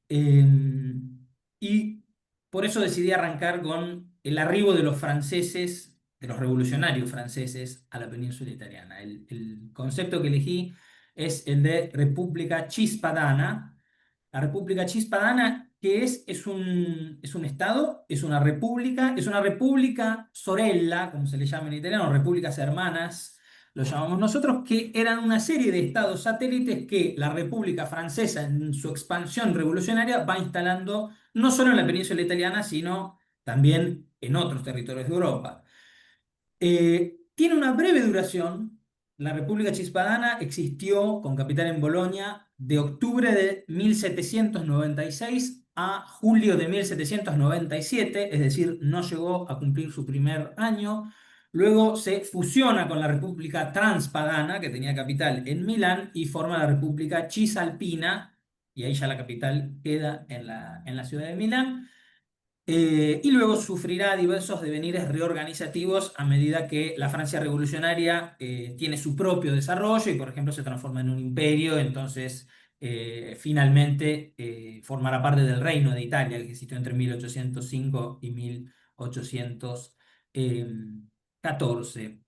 eh, y por eso decidí arrancar con el arribo de los franceses, de los revolucionarios franceses a la península italiana. El concepto que elegí es el de República Cispadana. La República Cispadana, que es un estado, es una república sorella, como se le llama en italiano, repúblicas hermanas, lo llamamos nosotros, que eran una serie de estados satélites que la República Francesa, en su expansión revolucionaria, va instalando no solo en la península italiana, sino también en otros territorios de Europa. Tiene una breve duración. La República Cispadana existió con capital en Bolonia de octubre de 1796 a julio de 1797, es decir, no llegó a cumplir su primer año. Luego se fusiona con la República Transpadana, que tenía capital en Milán, y forma la República Cisalpina, y ahí ya la capital queda en la ciudad de Milán. Y luego sufrirá diversos devenires reorganizativos a medida que la Francia revolucionaria tiene su propio desarrollo y, por ejemplo, se transforma en un imperio, entonces finalmente formará parte del Reino de Italia, que existió entre 1805 y 1814.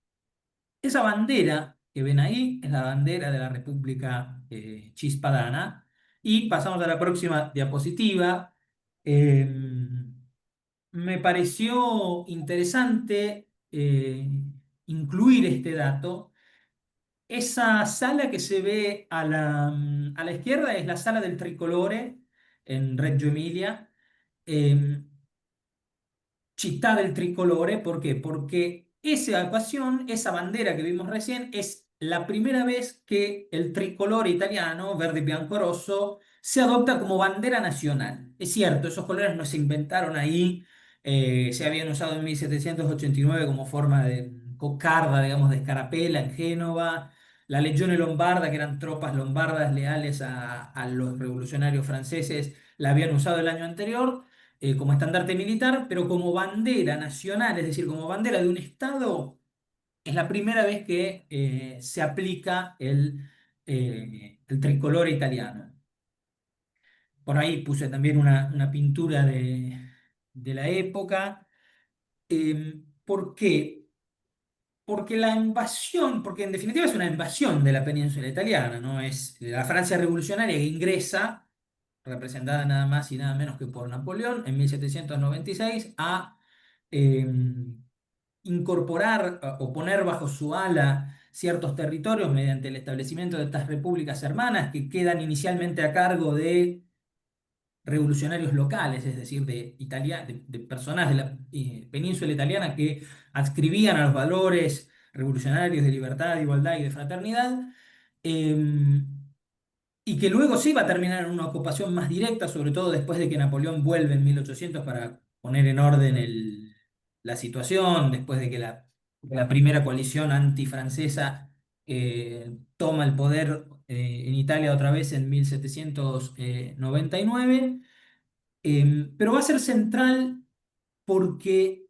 Esa bandera que ven ahí es la bandera de la República Cispadana. Y pasamos a la próxima diapositiva. Me pareció interesante incluir este dato. Esa sala que se ve a la izquierda es la sala del Tricolore en Reggio Emilia. Eh, Città del Tricolore, ¿por qué? Porque esa ecuación, esa bandera que vimos recién, es la primera vez que el tricolore italiano, verde, bianco, rosso, se adopta como bandera nacional. Es cierto, esos colores no se inventaron ahí, se habían usado en 1789 como forma de cocarda, digamos, de escarapela en Génova. La Legione Lombarda, que eran tropas lombardas leales a los revolucionarios franceses, la habían usado el año anterior como estandarte militar, pero como bandera nacional, es decir, como bandera de un Estado, es la primera vez que se aplica el tricolor italiano. Por ahí puse también una pintura de la época. ¿Por qué? Porque la invasión, porque en definitiva es una invasión de la península italiana, ¿no? Es la Francia revolucionaria que ingresa, representada nada más y nada menos que por Napoleón, en 1796, a eh, incorporar o poner bajo su ala ciertos territorios mediante el establecimiento de estas repúblicas hermanas que quedan inicialmente a cargo de revolucionarios locales, es decir, de personas de la península italiana que adscribían a los valores revolucionarios de libertad, de igualdad y de fraternidad, eh, y que luego sí va a terminar en una ocupación más directa, sobre todo después de que Napoleón vuelve en 1800 para poner en orden la situación, después de que la primera coalición antifrancesa toma el poder en Italia otra vez en 1799. Pero va a ser central porque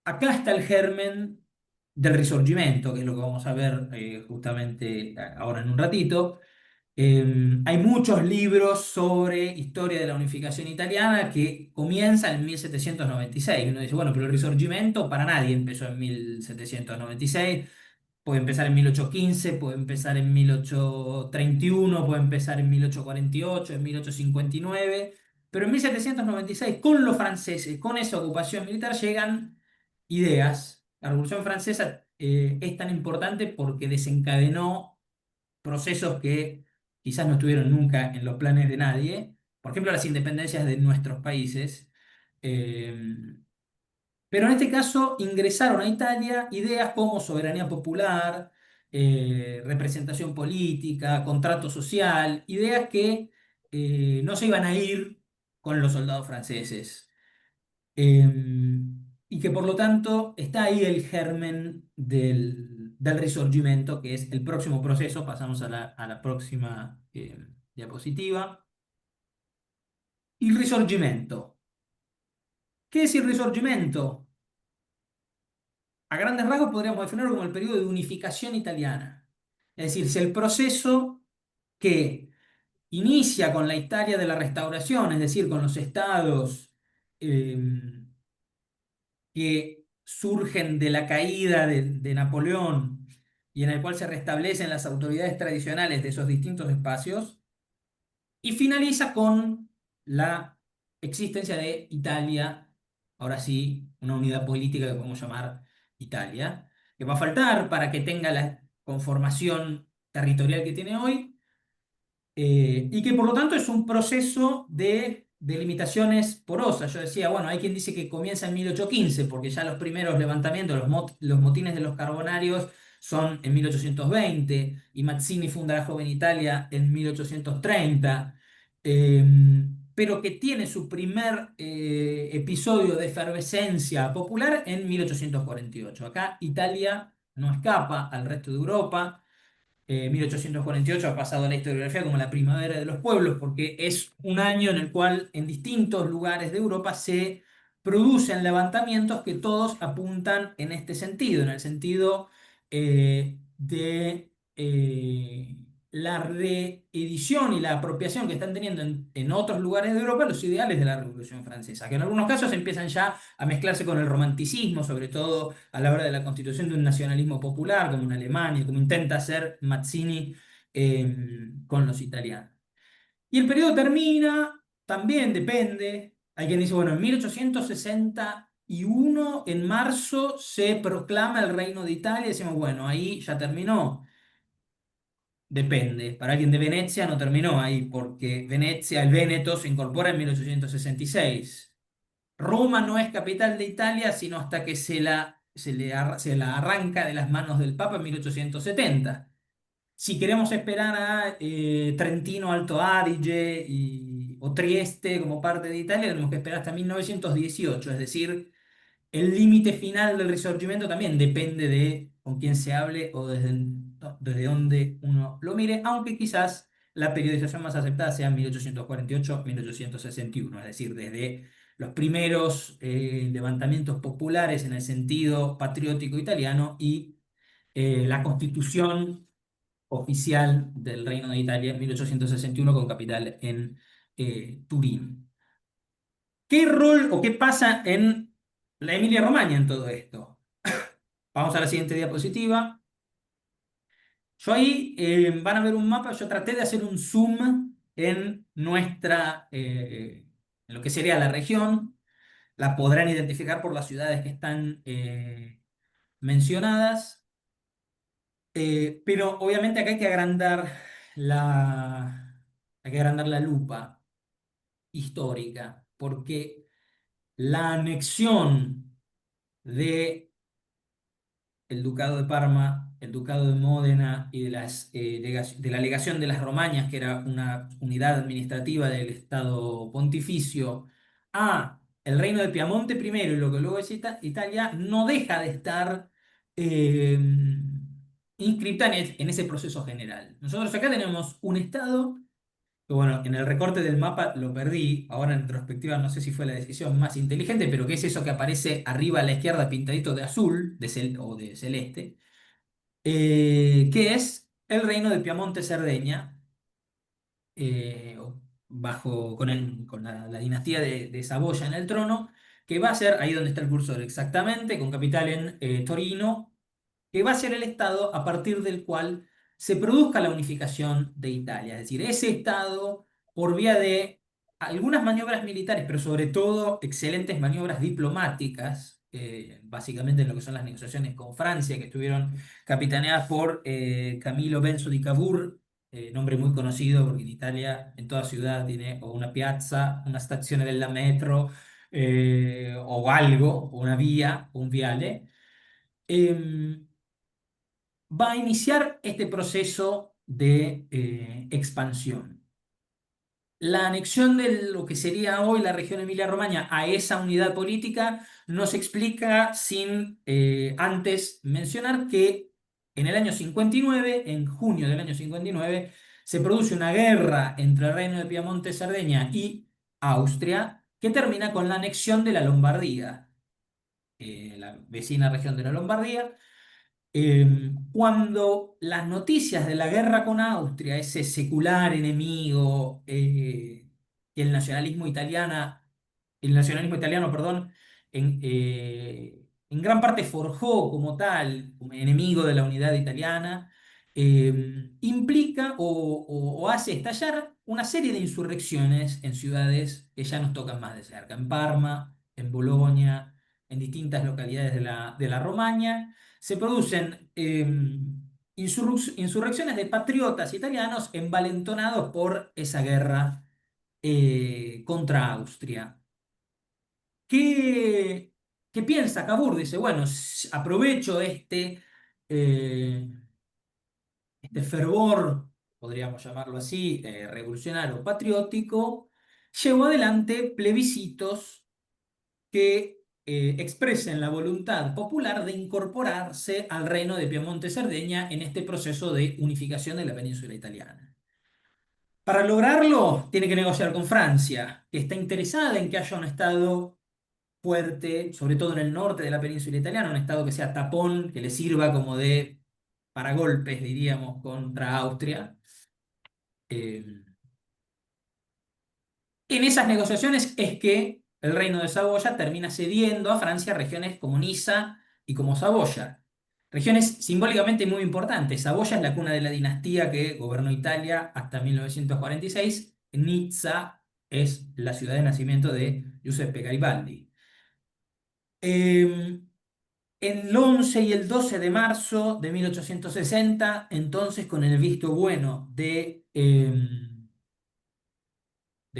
acá está el germen del Risorgimento, que es lo que vamos a ver justamente ahora en un ratito. Hay muchos libros sobre historia de la unificación italiana que comienzan en 1796. Uno dice, bueno, pero el Risorgimento para nadie empezó en 1796. Puede empezar en 1815, puede empezar en 1831, puede empezar en 1848, en 1859, pero en 1796, con los franceses, con esa ocupación militar, llegan ideas. La Revolución Francesa es tan importante porque desencadenó procesos que quizás no estuvieron nunca en los planes de nadie. Por ejemplo, las independencias de nuestros países. Eh, pero en este caso ingresaron a Italia ideas como soberanía popular, representación política, contrato social, ideas que no se iban a ir con los soldados franceses. Eh, y que por lo tanto está ahí el germen del Risorgimento, que es el próximo proceso. Pasamos a la próxima diapositiva. Il Risorgimento. ¿Qué es el Risorgimento? A grandes rasgos podríamos definirlo como el periodo de unificación italiana. Es decir, es el proceso que inicia con la Italia de la Restauración, es decir, con los estados eh, que surgen de la caída de Napoleón y en el cual se restablecen las autoridades tradicionales de esos distintos espacios, y finaliza con la existencia de Italia, ahora sí, una unidad política que podemos llamar Italia, que va a faltar para que tenga la conformación territorial que tiene hoy, y que por lo tanto es un proceso de delimitaciones porosas. Yo decía, bueno, hay quien dice que comienza en 1815, porque ya los primeros levantamientos, los motines de los carbonarios son en 1820, y Mazzini funda la Joven Italia en 1830. pero que tiene su primer episodio de efervescencia popular en 1848. Acá Italia no escapa al resto de Europa. 1848 ha pasado a la historiografía como la primavera de los pueblos, porque es un año en el cual en distintos lugares de Europa se producen levantamientos que todos apuntan en este sentido, en el sentido de la reedición y la apropiación que están teniendo en otros lugares de Europa los ideales de la Revolución Francesa, que en algunos casos empiezan ya a mezclarse con el romanticismo, sobre todo a la hora de la constitución de un nacionalismo popular, como en Alemania, como intenta hacer Mazzini con los italianos. Y el periodo termina, también depende. Hay quien dice, bueno, en 1861, en marzo, se proclama el Reino de Italia, y decimos, bueno, ahí ya terminó. Depende. Para alguien de Venecia no terminó ahí, porque Venecia, el Véneto, se incorpora en 1866. Roma no es capital de Italia, sino hasta que se la arranca de las manos del Papa en 1870. Si queremos esperar a Trentino Alto Adige o Trieste como parte de Italia, tenemos que esperar hasta 1918, es decir, el límite final del Risorgimento también depende de con quién se hable o desde dónde uno lo mire, aunque quizás la periodización más aceptada sea 1848-1861, es decir, desde los primeros levantamientos populares en el sentido patriótico italiano y la constitución oficial del Reino de Italia en 1861 con capital en Turín. ¿Qué rol o qué pasa en la Emilia-Romagna en todo esto? Vamos a la siguiente diapositiva. Yo ahí van a ver un mapa, yo traté de hacer un zoom en en lo que sería la región. La podrán identificar por las ciudades que están mencionadas. Pero obviamente acá hay que hay que agrandar la lupa histórica, porque la anexión de el Ducado de Parma, el Ducado de Módena y de la legación de las Romañas, que era una unidad administrativa del Estado Pontificio, a el Reino de Piamonte primero y lo que luego es Italia, no deja de estar eh, inscripta en ese proceso general. Nosotros acá tenemos un Estado que, bueno, en el recorte del mapa lo perdí, ahora en retrospectiva no sé si fue la decisión más inteligente, pero que es eso que aparece arriba a la izquierda pintadito de azul o de celeste, que es el reino de Piamonte-Cerdeña, con la dinastía de Saboya en el trono, que va a ser ahí donde está el cursor exactamente, con capital en Torino, que va a ser el Estado a partir del cual se produzca la unificación de Italia. Es decir, ese Estado, por vía de algunas maniobras militares, pero sobre todo excelentes maniobras diplomáticas, básicamente en lo que son las negociaciones con Francia, que estuvieron capitaneadas por Camilo Benso di Cavour, nombre muy conocido porque en Italia, en toda ciudad, tiene o una piazza, una stazione della metro, o algo, o una vía, un viale. Em, Va a iniciar este proceso de expansión. La anexión de lo que sería hoy la región Emilia-Romagna a esa unidad política nos explica sin antes mencionar que en el año 59, en junio del año 59, se produce una guerra entre el Reino de Piamonte, Cerdeña y Austria que termina con la anexión de la Lombardía, la vecina región de la Lombardía. Cuando las noticias de la guerra con Austria, ese secular enemigo que el nacionalismo italiano, perdón, en gran parte forjó como tal, como enemigo de la unidad italiana, implica o hace estallar una serie de insurrecciones en ciudades que ya nos tocan más de cerca, en Parma, en Bolonia, en distintas localidades de la Romaña se producen insurrecciones de patriotas italianos envalentonados por esa guerra contra Austria. ¿Qué, qué piensa Cavour? Dice, bueno, aprovecho este fervor, podríamos llamarlo así, revolucionario patriótico, llevó adelante plebiscitos que expresen la voluntad popular de incorporarse al reino de Piemonte-Cerdeña en este proceso de unificación de la península italiana. Para lograrlo, tiene que negociar con Francia, que está interesada en que haya un Estado fuerte, sobre todo en el norte de la península italiana, un Estado que sea tapón, que le sirva como de paragolpes, diríamos, contra Austria. Eh, En esas negociaciones es que el reino de Saboya termina cediendo a Francia regiones como Niza y como Saboya. Regiones simbólicamente muy importantes. Saboya es la cuna de la dinastía que gobernó Italia hasta 1946. Nizza es la ciudad de nacimiento de Giuseppe Garibaldi. En el 11 y el 12 de marzo de 1860, entonces con el visto bueno de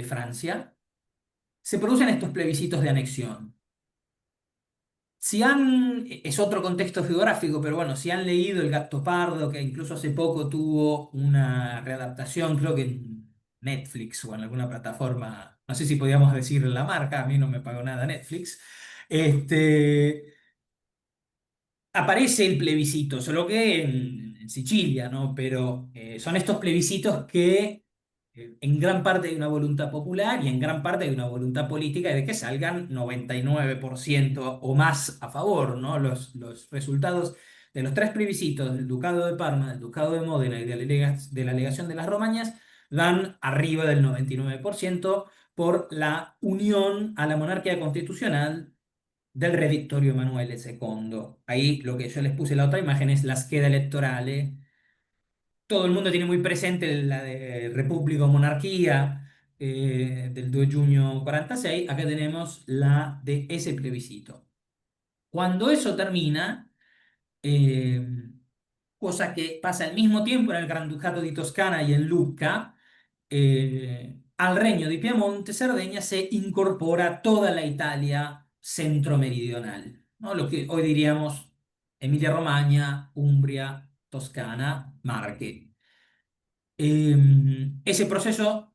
Francia, se producen estos plebiscitos de anexión. Si han, es otro contexto geográfico, pero bueno, si han leído El Gato Pardo, que incluso hace poco tuvo una readaptación, creo que en Netflix o en alguna plataforma, no sé si podíamos decir la marca, a mí no me pagó nada Netflix, este, aparece el plebiscito, solo que en Sicilia, ¿no? Pero son estos plebiscitos que en gran parte hay una voluntad popular y en gran parte hay una voluntad política de que salgan 99% o más a favor, ¿no? Los resultados de los tres plebiscitos del Ducado de Parma, del Ducado de Módena y de la Legación de las Romañas dan arriba del 99% por la unión a la monarquía constitucional del re Vittorio Emanuele II. Ahí lo que yo les puse en la otra imagen es la scheda electorale. Todo el mundo tiene muy presente la de República o Monarquía del 2 de junio 46. Acá tenemos la de ese plebiscito. Cuando eso termina, eh, cosa que pasa al mismo tiempo en el Granducato di Toscana y en Lucca, al Regno di Piemonte, Cerdeña, se incorpora toda la Italia centro-meridional, ¿no? Lo que hoy diríamos Emilia-Romagna, Umbria, Toscana, Marche. Ese proceso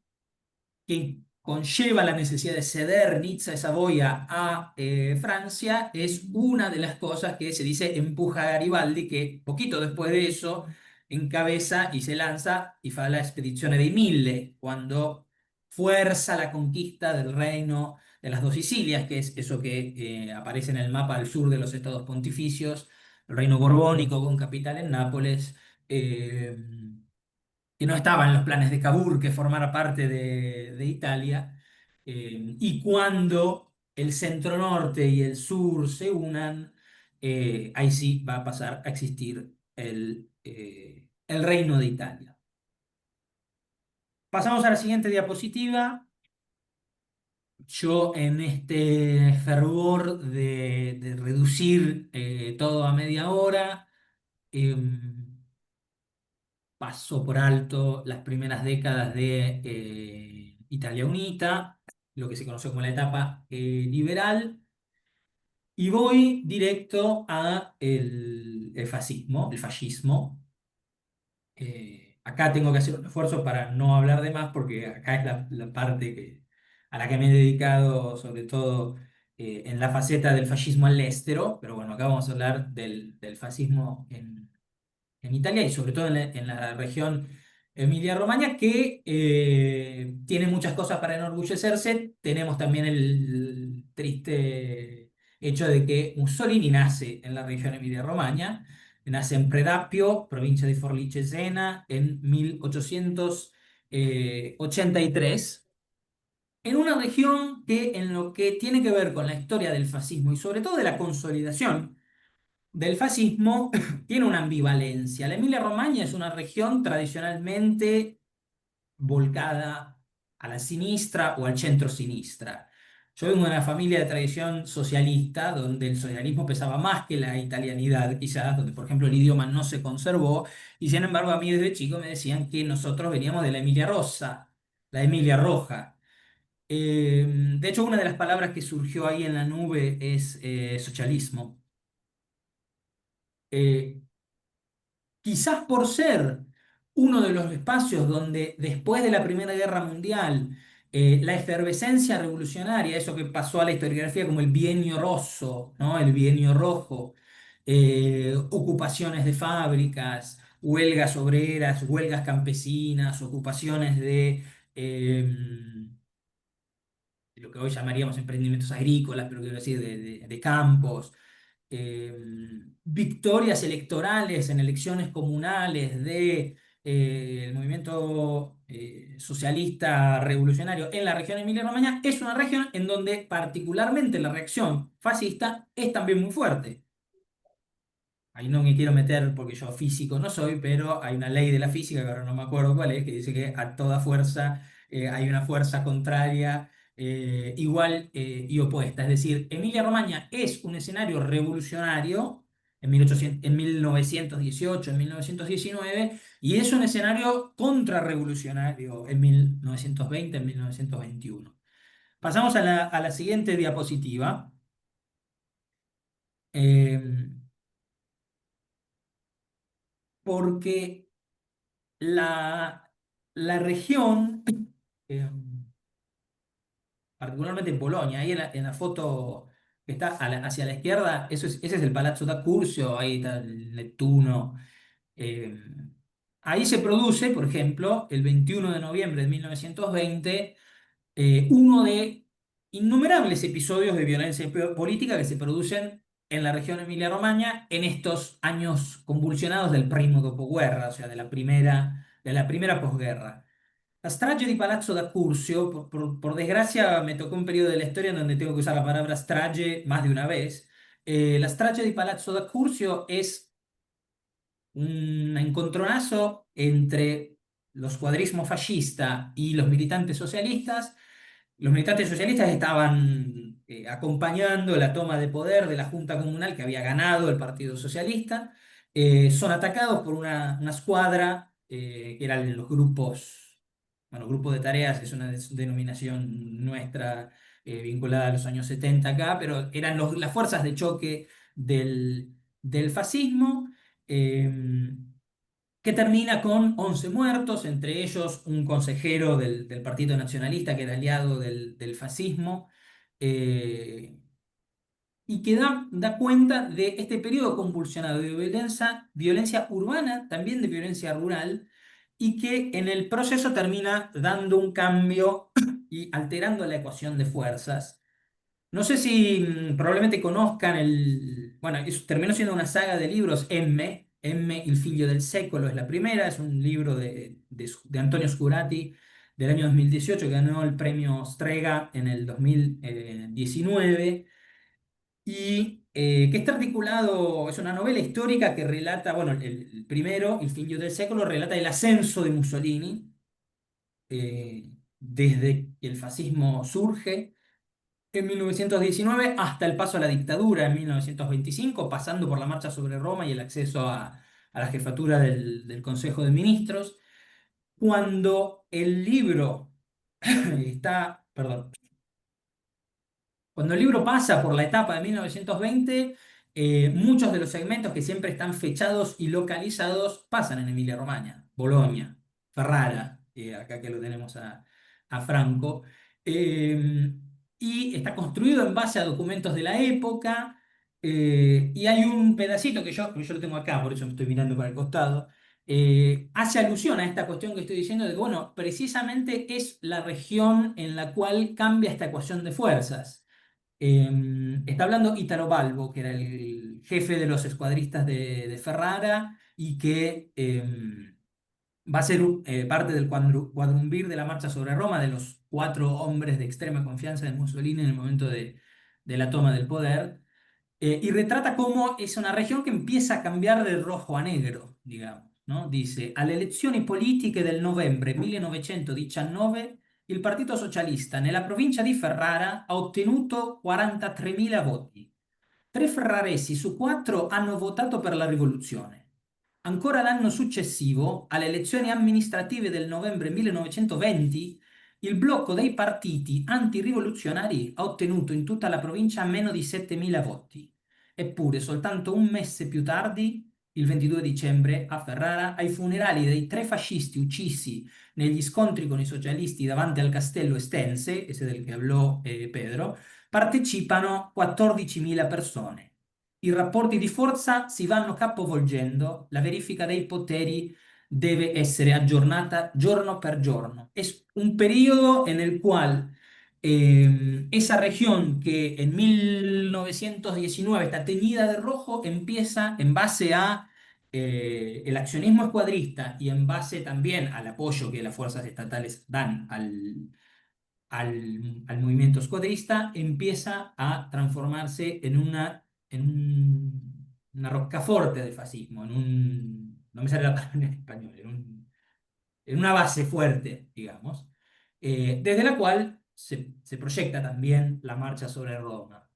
que conlleva la necesidad de ceder Nizza y Saboya a Francia es una de las cosas que se dice empuja a Garibaldi, que poquito después de eso encabeza y se lanza y fa la expedizione dei Mille, cuando fuerza la conquista del reino de las dos Sicilias, que es eso que aparece en el mapa al sur de los estados pontificios, el reino borbónico con capital en Nápoles. eh, que no estaba en los planes de Cavour que formara parte de Italia, y cuando el centro norte y el sur se unan, ahí sí va a pasar a existir el reino de Italia. Pasamos a la siguiente diapositiva. Yo en este fervor de reducir todo a media hora, pasó por alto las primeras décadas de Italia Unita, lo que se conoció como la etapa liberal, y voy directo a el fascismo, el fascismo. Acá tengo que hacer un esfuerzo para no hablar de más, porque acá es la parte a la que me he dedicado, sobre todo en la faceta del fascismo all'estero, pero bueno, acá vamos a hablar del fascismo en Italia y sobre todo en la región Emilia-Romagna, que tiene muchas cosas para enorgullecerse. Tenemos también el triste hecho de que Mussolini nace en la región Emilia-Romagna, nace en Predappio, provincia de Forlì Cesena, en 1883, en una región que en lo que tiene que ver con la historia del fascismo y sobre todo de la consolidación del fascismo tiene una ambivalencia. La Emilia-Romagna es una región tradicionalmente volcada a la sinistra o al centro-sinistra. Yo vengo de una familia de tradición socialista, donde el socialismo pesaba más que la italianidad, quizás, donde, por ejemplo, el idioma no se conservó, y sin embargo, a mí desde chico me decían que nosotros veníamos de la Emilia Rosa, la Emilia Roja. De hecho, una de las palabras que surgió ahí en la nube es socialismo. Eh, Quizás por ser uno de los espacios donde después de la Primera Guerra Mundial la efervescencia revolucionaria, eso que pasó a la historiografía como el bienio rosso, ¿no? El bienio rojo, ocupaciones de fábricas, huelgas obreras, huelgas campesinas, ocupaciones eh, de lo que hoy llamaríamos emprendimientos agrícolas, pero quiero decir de campos, eh, victorias electorales en elecciones comunales de el movimiento socialista revolucionario en la región Emilia-Romagna, es una región en donde particularmente la reacción fascista es también muy fuerte. Ahí no me quiero meter porque yo físico no soy, pero hay una ley de la física, que ahora no me acuerdo cuál es, que dice que a toda fuerza hay una fuerza contraria igual y opuesta. Es decir, Emilia-Romagna es un escenario revolucionario en 1800, en 1918, en 1919, y es un escenario contrarrevolucionario en 1920, en 1921. Pasamos a la siguiente diapositiva. eh, Porque la región, eh, particularmente en Polonia, ahí en la foto que está hacia la izquierda, ese es el Palazzo da Curzio, ahí está el Neptuno. eh, Ahí se produce, por ejemplo, el 21 de noviembre de 1920, uno de innumerables episodios de violencia política que se producen en la región Emilia-Romagna en estos años convulsionados del primo dopoguerra, o sea, de la primera posguerra. La strage di Palazzo da Curzio, por desgracia, me tocó un periodo de la historia en donde tengo que usar la palabra strage más de una vez. La strage di Palazzo da Curzio es un encontronazo entre los cuadrismo fascista y los militantes socialistas. Los militantes socialistas estaban acompañando la toma de poder de la Junta Comunal que había ganado el Partido Socialista. Son atacados por una escuadra que eran los grupos, bueno, grupo de tareas, es una denominación nuestra vinculada a los años 70 acá, pero eran las fuerzas de choque del fascismo. eh, que termina con 11 muertos, entre ellos un consejero del Partido Nacionalista que era aliado del fascismo, eh, y que da cuenta de este periodo convulsionado de violencia urbana, también de violencia rural, y que en el proceso termina dando un cambio y alterando la ecuación de fuerzas. No sé si probablemente conozcan bueno, terminó siendo una saga de libros, M, il figlio del secolo es la primera, es un libro de Antonio Scurati del año 2018 que ganó el premio Strega en el 2019 y que está articulado, es una novela histórica que relata, bueno, el primero, il figlio del secolo, relata el ascenso de Mussolini desde que el fascismo surge en 1919 hasta el paso a la dictadura en 1925, pasando por la marcha sobre Roma y el acceso a la jefatura del Consejo de Ministros. Cuando el libro cuando el libro pasa por la etapa de 1920, muchos de los segmentos que siempre están fechados y localizados pasan en Emilia-Romagna, Bolonia, Ferrara, acá que lo tenemos a Franco, eh, y está construido en base a documentos de la época, y hay un pedacito que yo lo tengo acá, por eso me estoy mirando para el costado, hace alusión a esta cuestión que estoy diciendo de que, bueno, precisamente es la región en la cual cambia esta ecuación de fuerzas. Está hablando Italo Balbo, que era el jefe de los escuadristas de Ferrara y que va a ser parte del cuadrumvir de la marcha sobre Roma, de los 4 hombres de extrema confianza de Mussolini en el momento de la toma del poder. Y retrata cómo es una región che empieza a cambiare de rojo a negro, digamos, no? Dice, alle elezioni politiche del novembre 1919 il Partito Socialista nella provincia di Ferrara ha ottenuto 43.000 voti. 3 ferraresi su 4 hanno votato per la rivoluzione. Ancora l'anno successivo, alle elezioni amministrative del novembre 1920, il blocco dei partiti antirivoluzionari ha ottenuto in tutta la provincia meno di 7.000 voti. Eppure, soltanto un mese più tardi, il 22 dicembre a Ferrara ai funerali dei 3 fascisti uccisi negli scontri con i socialisti davanti al castello Estense, ese del che hablò Pedro, partecipano 14.000 persone. I rapporti di forza si vanno capovolgendo, la verifica dei poteri debe essere aggiornata giorno per giorno. Es un periodo en el cual esa región que en 1919 está teñida de rojo empieza en base a el accionismo escuadrista y en base también al apoyo que las fuerzas estatales dan al movimiento escuadrista, empieza a transformarse una roccaforte del fascismo, no me sale la palabra en español, en una base fuerte, digamos, desde la cual se proyecta también la marcha sobre Roma.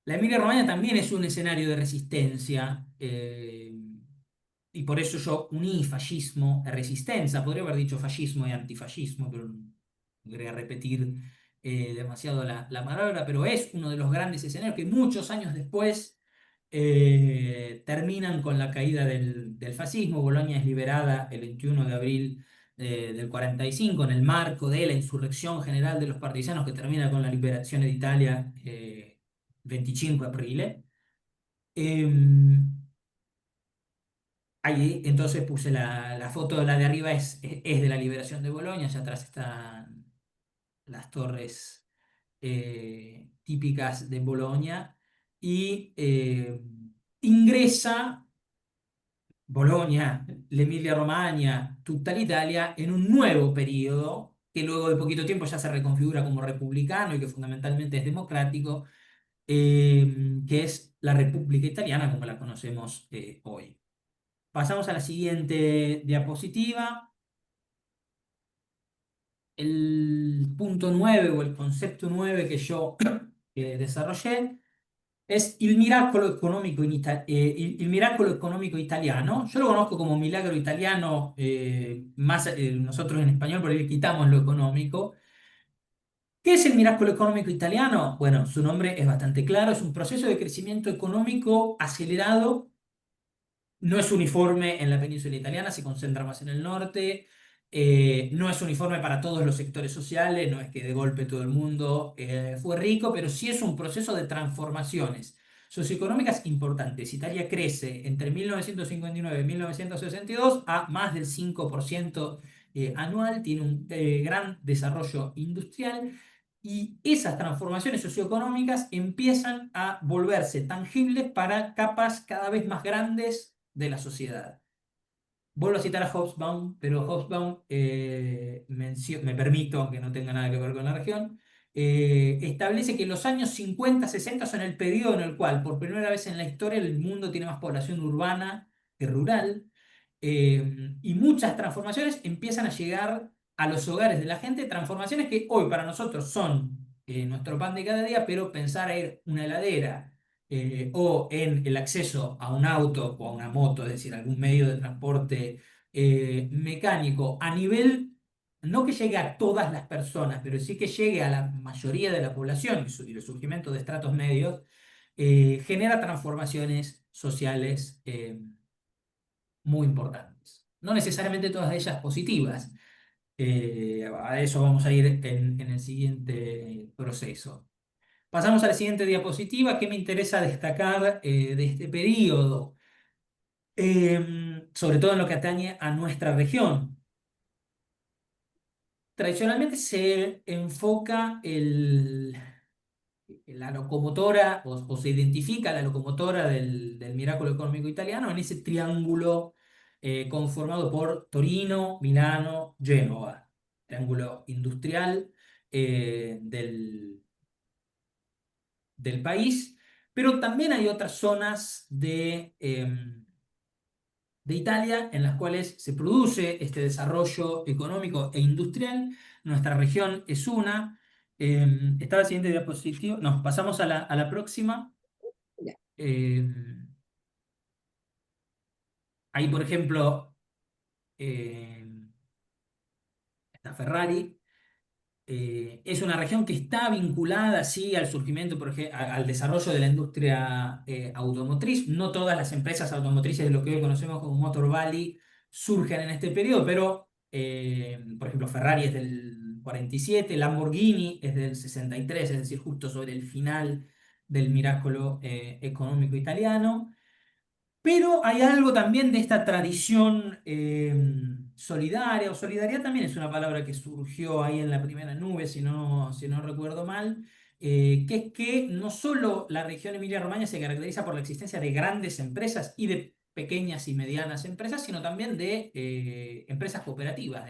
La Emilia-Romagna también es un escenario de resistencia, y por eso yo uní fascismo e resistencia. Podría haber dicho fascismo y antifascismo, pero no quería repetir demasiado la palabra, pero es uno de los grandes escenarios que muchos años después terminan con la caída del fascismo. Bolonia es liberada el 21 de abril del 45 en el marco de la insurrección general de los partisanos que termina con la liberación de Italia 25 de aprile. Ahí entonces puse la foto, la de arriba es de la liberación de Bolonia, allá atrás están las torres típicas de Bolonia, y ingresa Bolonia, l'Emilia-Romagna, tutta l'Italia en un nuevo periodo que luego de poquito tiempo ya se reconfigura como republicano y que fundamentalmente es democrático, que es la República Italiana como la conocemos hoy. Pasamos a la siguiente diapositiva. El punto 9 o el concepto 9 que yo desarrollé es il miracolo económico, il miracolo económico italiano. Yo lo conozco como milagro italiano, más nosotros en español por ahí quitamos lo económico. ¿Qué es el miracolo económico italiano? Bueno, su nombre es bastante claro, es un proceso de crecimiento económico acelerado. No es uniforme en la península italiana, se concentra más en el norte. No es uniforme para todos los sectores sociales, no es que de golpe todo el mundo fue rico, pero sí es un proceso de transformaciones socioeconómicas importantes. Italia crece entre 1959 y 1962 a más del 5% anual, tiene un gran desarrollo industrial, y esas transformaciones socioeconómicas empiezan a volverse tangibles para capas cada vez más grandes de la sociedad. Vuelvo a citar a Hobsbawm, pero Hobsbawm me permito, aunque no tenga nada que ver con la región, establece que los años 50-60 son el periodo en el cual, por primera vez en la historia, el mundo tiene más población urbana que rural, y muchas transformaciones empiezan a llegar a los hogares de la gente, transformaciones que hoy para nosotros son nuestro pan de cada día, pero pensar en una heladera o en el acceso a un auto o a una moto, es decir, algún medio de transporte mecánico, a nivel, no que llegue a todas las personas, pero sí que llegue a la mayoría de la población y el surgimiento de estratos medios, genera transformaciones sociales muy importantes. No necesariamente todas ellas positivas. A eso vamos a ir en el siguiente proceso. Pasamos a la siguiente diapositiva. ¿Qué me interesa destacar de este periodo? Sobre todo en lo que atañe a nuestra región. Tradicionalmente se enfoca la locomotora, o se identifica la locomotora del miracolo económico italiano en ese triángulo conformado por Torino, Milano, Génova, triángulo industrial del país, pero también hay otras zonas de Italia en las cuales se produce este desarrollo económico e industrial. Nuestra región es una. Está la siguiente diapositiva. Nos pasamos a la próxima. Ya. Eh, Ahí, por ejemplo, está Ferrari. Es una región que está vinculada, sí, al surgimiento, por ejemplo, al desarrollo de la industria automotriz. No todas las empresas automotrices de lo que hoy conocemos como Motor Valley surgen en este periodo, pero, por ejemplo, Ferrari es del 47, Lamborghini es del 63, es decir, justo sobre el final del miracolo económico italiano. Pero hay algo también de esta tradición solidaria, o solidaridad también es una palabra que surgió ahí en la primera nube, si no recuerdo mal, que es que no solo la región Emilia-Romagna se caracteriza por la existencia de grandes empresas y de pequeñas y medianas empresas, sino también de empresas cooperativas,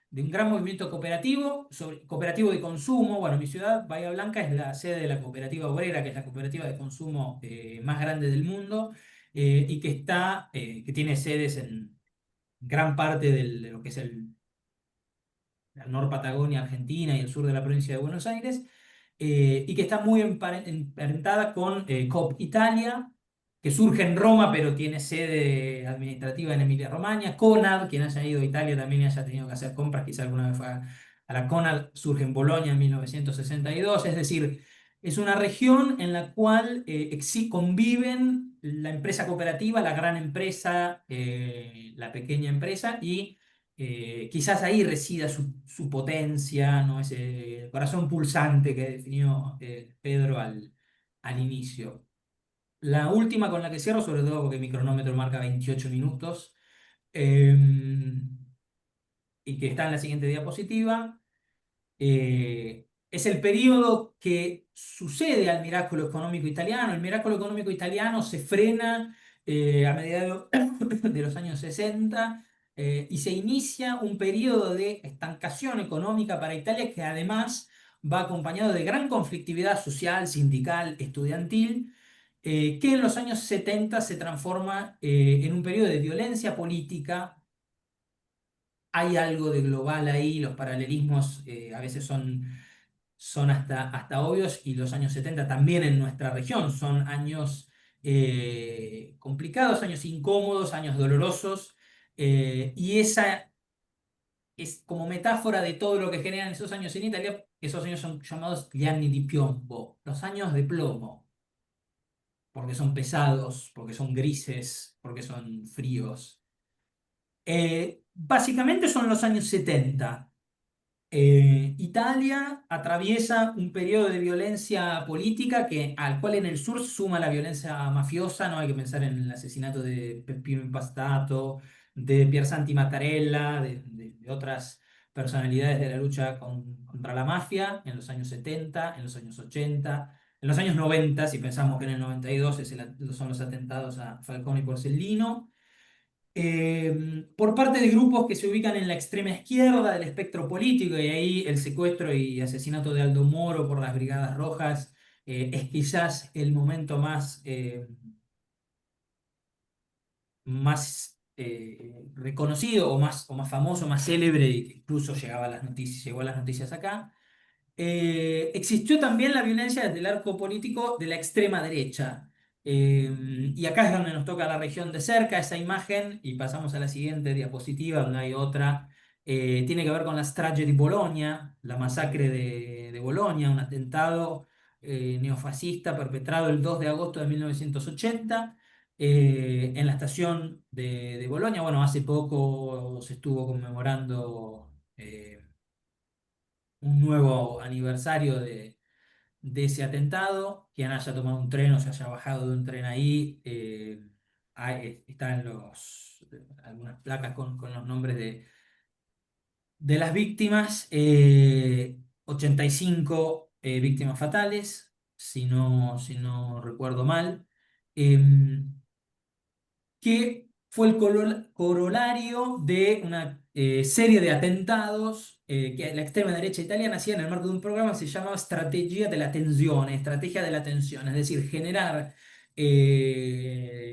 de un gran movimiento cooperativo, cooperativo de consumo. Bueno, mi ciudad, Bahía Blanca, es la sede de la cooperativa obrera, que es la cooperativa de consumo más grande del mundo, y que tiene sedes en gran parte de lo que es la Nor Patagonia Argentina y el sur de la provincia de Buenos Aires, y que está muy emparentada con Coop Italia, que surge en Roma, pero tiene sede administrativa en Emilia-Romagna. Conad, quien haya ido a Italia también y haya tenido que hacer compras, quizá alguna vez fue a la Conad, surge en Bolonia en 1962. Es decir, es una región en la cual conviven la empresa cooperativa, la gran empresa, la pequeña empresa, y quizás ahí resida su potencia, ¿no? Ese corazón pulsante que definió Pedro al inicio. La última con la que cierro, sobre todo porque mi cronómetro marca 28 minutos, eh, y que está en la siguiente diapositiva, es el periodo que sucede al miracolo económico italiano. El miracolo económico italiano se frena a mediados de los años 60, y se inicia un periodo de estancación económica para Italia que además va acompañado de gran conflictividad social, sindical, estudiantil, que en los años 70 se transforma en un periodo de violencia política. Hay algo de global ahí, los paralelismos a veces son hasta obvios, y los años 70 también en nuestra región son años complicados, años incómodos, años dolorosos, y esa es como metáfora de todo lo que generan esos años en Italia. Esos años son llamados gli anni di piombo, los años de plomo, porque son pesados, porque son grises, porque son fríos. Básicamente son los años 70. Italia atraviesa un periodo de violencia política al cual en el sur se suma la violencia mafiosa. No hay que pensar en el asesinato de Peppino Impastato, de Piersanti Mattarella, de otras personalidades de la lucha contra la mafia en los años 70, en los años 80, en los años 90, si pensamos que en el 92 son los atentados a Falcone y Borsellino, por parte de grupos que se ubican en la extrema izquierda del espectro político, y ahí el secuestro y asesinato de Aldo Moro por las Brigadas Rojas es quizás el momento más reconocido, o más famoso, más célebre, y que incluso llegó a las noticias acá. Existió también la violencia desde el arco político de la extrema derecha. Y acá es donde nos toca la región de cerca, esa imagen, y pasamos a la siguiente diapositiva, donde hay otra. Tiene que ver con la strage di Bologna, la masacre de Bolonia, un atentado neofascista perpetrado el 2 de agosto de 1980 en la estación de Bolonia. Bueno, hace poco se estuvo conmemorando un nuevo aniversario de ese atentado. Quien haya tomado un tren o se haya bajado de un tren ahí, están algunas placas con los nombres de las víctimas. 85 víctimas fatales, si no recuerdo mal. Em, que fue el corolario de una serie de atentados que la extrema derecha italiana hacía en el marco de un programa que se llamaba Strategia de la Tensione, estrategia de la tensión, es decir, generar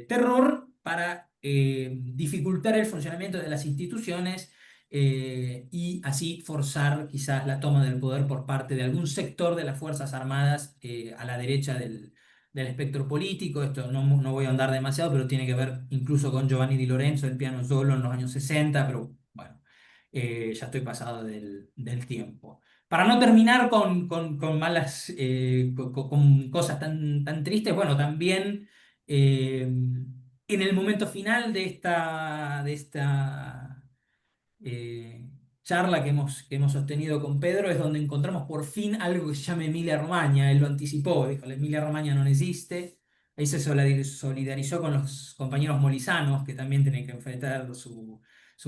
terror para dificultar el funcionamiento de las instituciones, y así forzar quizás la toma del poder por parte de algún sector de las Fuerzas Armadas a la derecha del espectro político. Esto no voy a ahondar demasiado, pero tiene que ver incluso con Giovanni Di Lorenzo, el piano solo en los años 60, pero bueno. ya estoy pasado del tiempo. Para no terminar con malas, con cosas tan tristes, bueno, también en el momento final de esta eh, charla que hemos sostenido con Pedro es donde encontramos por fin algo que se llama Emilia Romagna. Él lo anticipó, dijo, la Emilia Romagna no existe. Ahí se solidarizó con los compañeros molisanos que también tienen que enfrentar su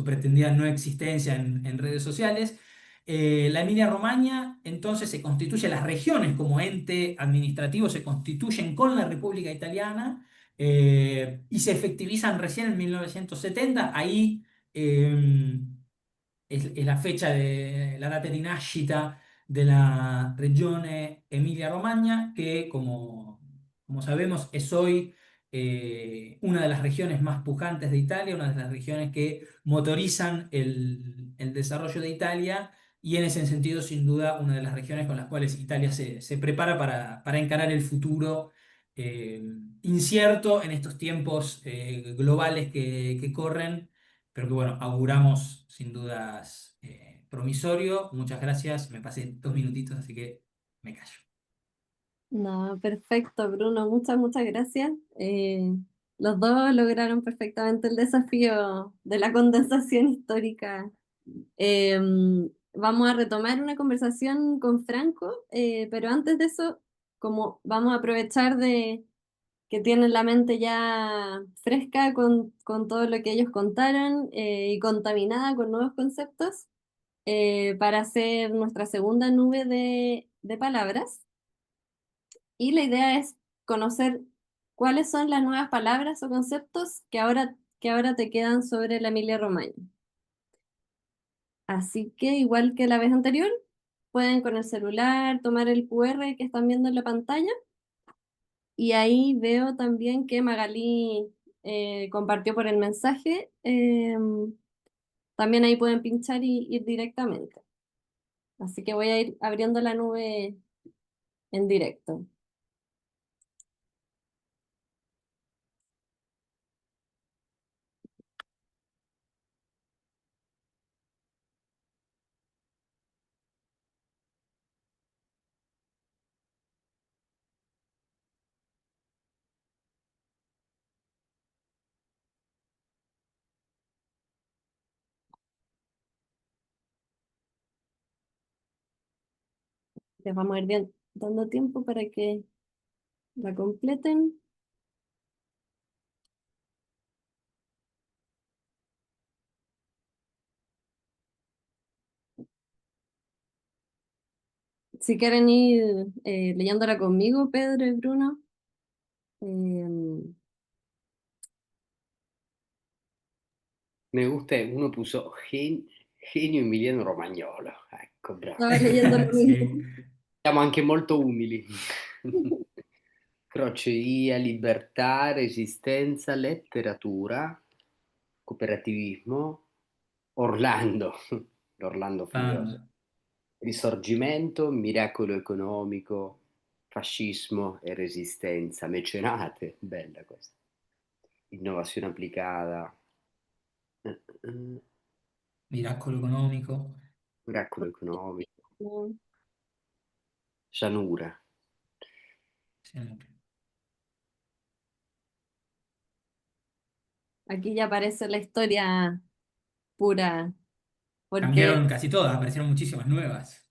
pretendida no existencia en redes sociales. La Emilia Romagna entonces se constituye, las regiones como ente administrativo se constituyen con la República Italiana y se efectivizan recién en 1970. Ahí è la fecha la data di nascita della regione Emilia-Romagna, que como sabemos es hoy una de las regiones más pujantes de Italia, una de las regiones que motorizan el desarrollo de Italia y en ese sentido, sin duda, una de las regiones con las cuales Italia se prepara para encarar el futuro eh, incierto en estos tiempos globales que corren, pero que bueno, auguramos sin dudas promisorio. Muchas gracias, me pasé 2 minutitos, así que me callo. No, perfecto, Bruno, muchas gracias. Los dos lograron perfectamente el desafío de la condensación histórica. Eh, Vamos a retomar una conversación con Franco, pero antes de eso, como vamos a aprovechar de que tienen la mente ya fresca con todo lo que ellos contaron y contaminada con nuevos conceptos, para hacer nuestra segunda nube de palabras. Y la idea es conocer cuáles son las nuevas palabras o conceptos que ahora te quedan sobre la Emilia Romagna. Así que, igual que la vez anterior, pueden con el celular tomar el QR que están viendo en la pantalla. Y ahí veo también que Magalí compartió por el mensaje. También ahí pueden pinchar y ir directamente. Así que voy a ir abriendo la nube en directo. Les vamos a ir dando tiempo para que la completen. Si quieren ir leyéndola conmigo, Pedro y Bruno. eh, Me gusta, uno puso genio Emiliano Romagnolo. Ecco, bravo. Estaba leyendo lo mismo. Sí, Siamo anche molto umili. Crocevia, libertà, resistenza, letteratura, cooperativismo, Orlando, l'Orlando Furioso, ah, Risorgimento, miracolo economico, fascismo e resistenza, mecenate, bella questa, innovazione applicata, eh, miracolo económico. miracolo economico, No, Sanura. Sí, aquí ya aparece la historia pura, porque cambiaron casi todas, aparecieron muchísimas nuevas.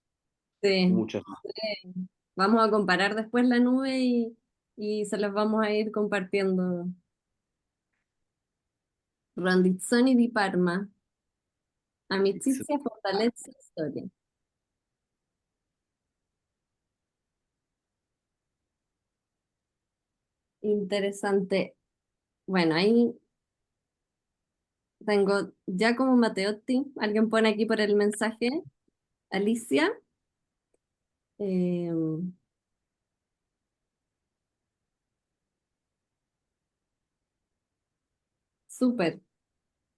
sí, Muchos más. vamos a comparar después la nube y se las vamos a ir compartiendo. Randizzoni di Parma, amicizia, fortaleza, historia. Interesante. Bueno, ahí tengo Giacomo Matteotti, alguien pone aquí por el mensaje, Alicia. eh, Súper.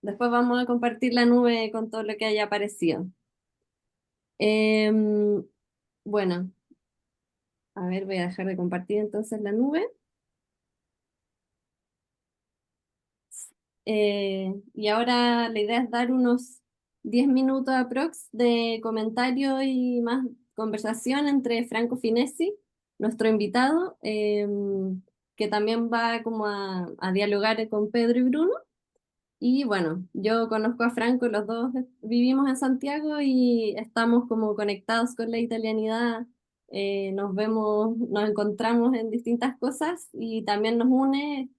Después vamos a compartir la nube con todo lo que haya aparecido. Em, bueno, a ver, voy a dejar de compartir entonces la nube. Y ahora la idea es dar unos 10 minutos aprox de comentario y más conversación entre Franco Finesi, nuestro invitado, que también va como a dialogar con Pedro y Bruno. Y bueno, yo conozco a Franco, los dos vivimos en Santiago y estamos como conectados con la italianidad. Nos vemos, nos encontramos en distintas cosas y también nos une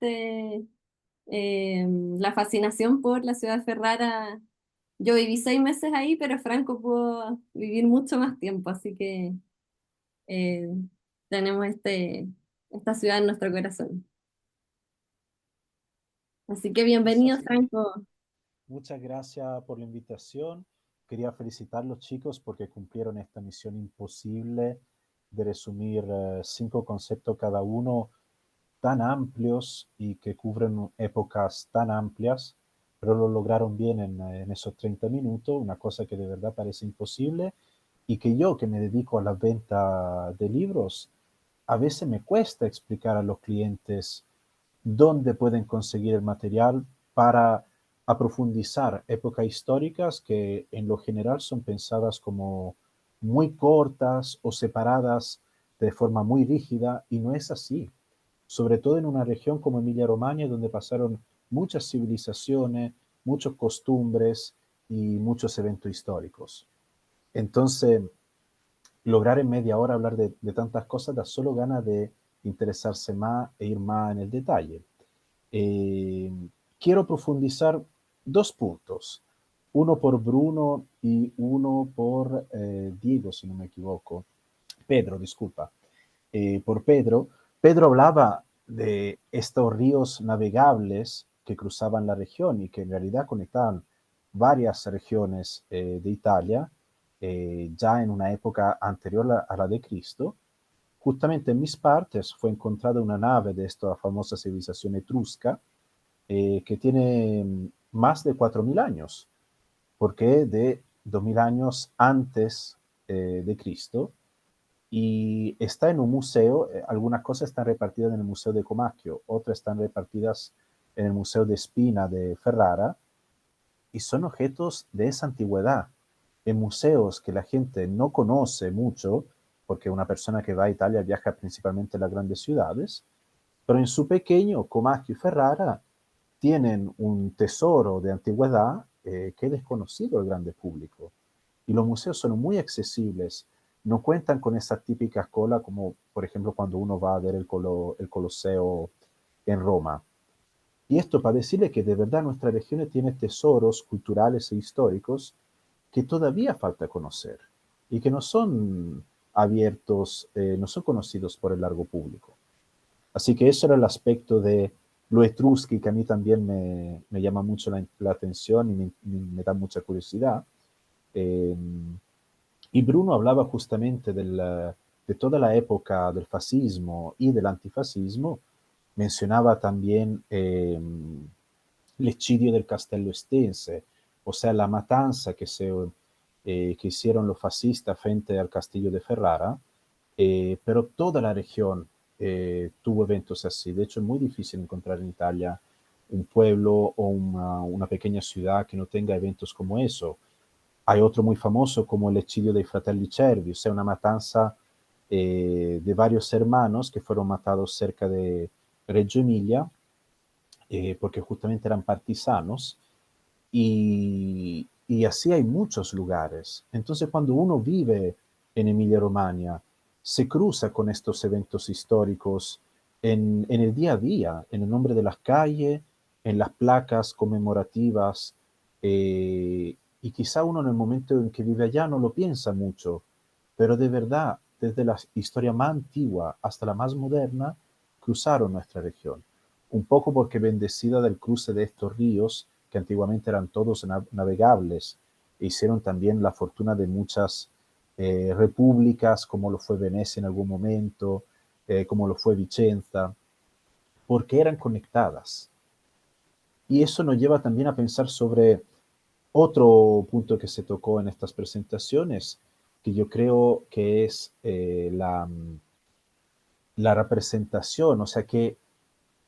la fascinación por la ciudad de Ferrara. Yo viví 6 meses ahí, pero Franco pudo vivir mucho más tiempo, así que eh, tenemos esta ciudad en nuestro corazón. Así que Es bienvenido, así. Franco. Muchas gracias por la invitación. Quería felicitar a los chicos porque cumplieron esta misión imposible de resumir 5 conceptos cada uno tan amplios y que cubren épocas tan amplias, pero lo lograron bien en esos 30 minutos, una cosa que de verdad parece imposible y que yo, que me dedico a la venta de libros, a veces me cuesta explicar a los clientes dónde pueden conseguir el material para aprofundizar épocas históricas que en lo general son pensadas como muy cortas o separadas de forma muy rígida y no es así, sobre todo en una región como Emilia-Romagna donde pasaron muchas civilizaciones, muchas costumbres y muchos eventos históricos. Entonces, lograr en media hora hablar de tantas cosas da solo ganas de interesarse más e ir más en el detalle. Eh, Quiero profundizar 2 puntos, uno por Bruno y uno por Diego, si no me equivoco. Pedro, disculpa. Por Pedro. Pedro hablaba de estos ríos navegables que cruzaban la región y que en realidad conectaban varias regiones de Italia, ya en una época anterior a la de Cristo. Justamente en mis partes fue encontrada una nave de esta famosa civilización etrusca que tiene más de 4.000 años, porque de 2.000 años antes de Cristo, y está en un museo. Algunas cosas están repartidas en el Museo de Comacchio, otras están repartidas en el Museo de Spina de Ferrara, y son objetos de esa antigüedad, en museos que la gente no conoce mucho, porque una persona que va a Italia viaja principalmente a las grandes ciudades, pero en su pequeño Comacchio y Ferrara tienen un tesoro de antigüedad que es desconocido al grande público. Y los museos son muy accesibles, no cuentan con esa típica cola como, por ejemplo, cuando uno va a ver el Coloseo en Roma. Y esto para decirle que de verdad nuestra región tiene tesoros culturales e históricos que todavía falta conocer y que no son abiertos, no son conocidos por el largo público. Así que eso era el aspecto de lo etrusco que a mí también me llama mucho la atención y me da mucha curiosidad. Eh, y Bruno hablaba justamente de toda la época del fascismo y del antifascismo. Mencionaba también el exilio del Castello Estense, o sea, la matanza que hicieron los fascistas frente al castillo de Ferrara, pero toda la región tuvo eventos así. De hecho, es muy difícil encontrar en Italia un pueblo o una pequeña ciudad que no tenga eventos como eso. Hay otro muy famoso como el exilio dei Fratelli Cervi, o sea, una matanza de varios hermanos que fueron matados cerca de Reggio Emilia, porque justamente eran partisanos, y así hay muchos lugares. Entonces, cuando uno vive en Emilia-Romagna, se cruza con estos eventos históricos en el día a día, en el nombre de las calles, en las placas conmemorativas, y quizá uno en el momento en que vive allá no lo piensa mucho, pero de verdad, desde la historia más antigua hasta la más moderna, cruzaron nuestra región. Un poco porque bendecida del cruce de estos ríos, que antiguamente eran todos navegables, e hicieron también la fortuna de muchas repúblicas, como lo fue Venecia en algún momento, como lo fue Vicenza, porque eran conectadas. Y eso nos lleva también a pensar sobre otro punto que se tocó en estas presentaciones, que yo creo que es la representación, o sea, ¿qué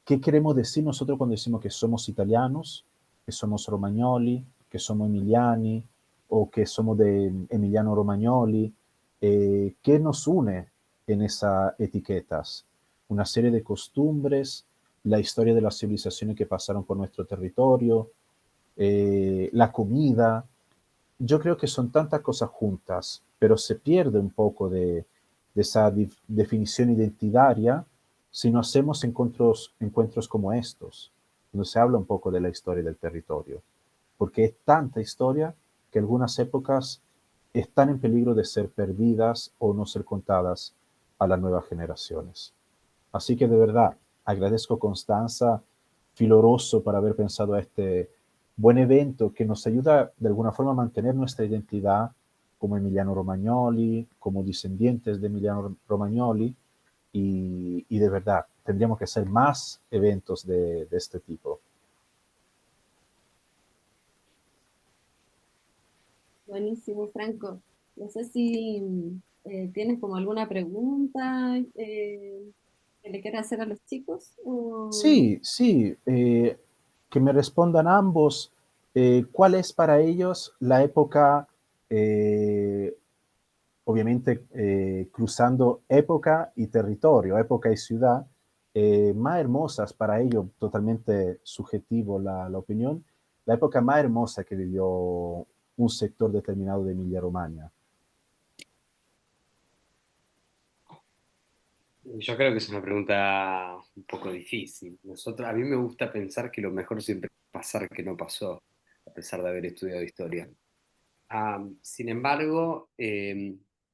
queremos decir nosotros cuando decimos que somos italianos, que somos romagnoli, que somos emiliani? o que somos de Emiliano Romagnoli. ¿Qué nos une en esas etiquetas? Una serie de costumbres, la historia de las civilizaciones que pasaron por nuestro territorio, la comida. Yo creo que son tantas cosas juntas, pero se pierde un poco de esa definición identitaria si no hacemos encuentros como estos, donde se habla un poco de la historia del territorio, porque es tanta historia que algunas épocas están en peligro de ser perdidas o no ser contadas a las nuevas generaciones. Así que de verdad, agradezco Constanza Filoroso por haber pensado este buen evento que nos ayuda de alguna forma a mantener nuestra identidad como Emiliano Romagnoli, como descendientes de Emiliano Romagnoli, y de verdad, tendríamos que hacer más eventos de este tipo. Buenísimo, Franco. No sé si tienes como alguna pregunta que le quieras hacer a los chicos. Sí, sí, que me respondan ambos. ¿Cuál es para ellos la época, eh, obviamente cruzando época y territorio, época y ciudad, más hermosas para ellos, totalmente subjetivo la opinión, la época más hermosa que vivió un sector determinado de Emilia-Romagna? Yo creo que es una pregunta un poco difícil. A mí me gusta pensar que lo mejor siempre es pasar que no pasó, a pesar de haber estudiado historia. Sin embargo,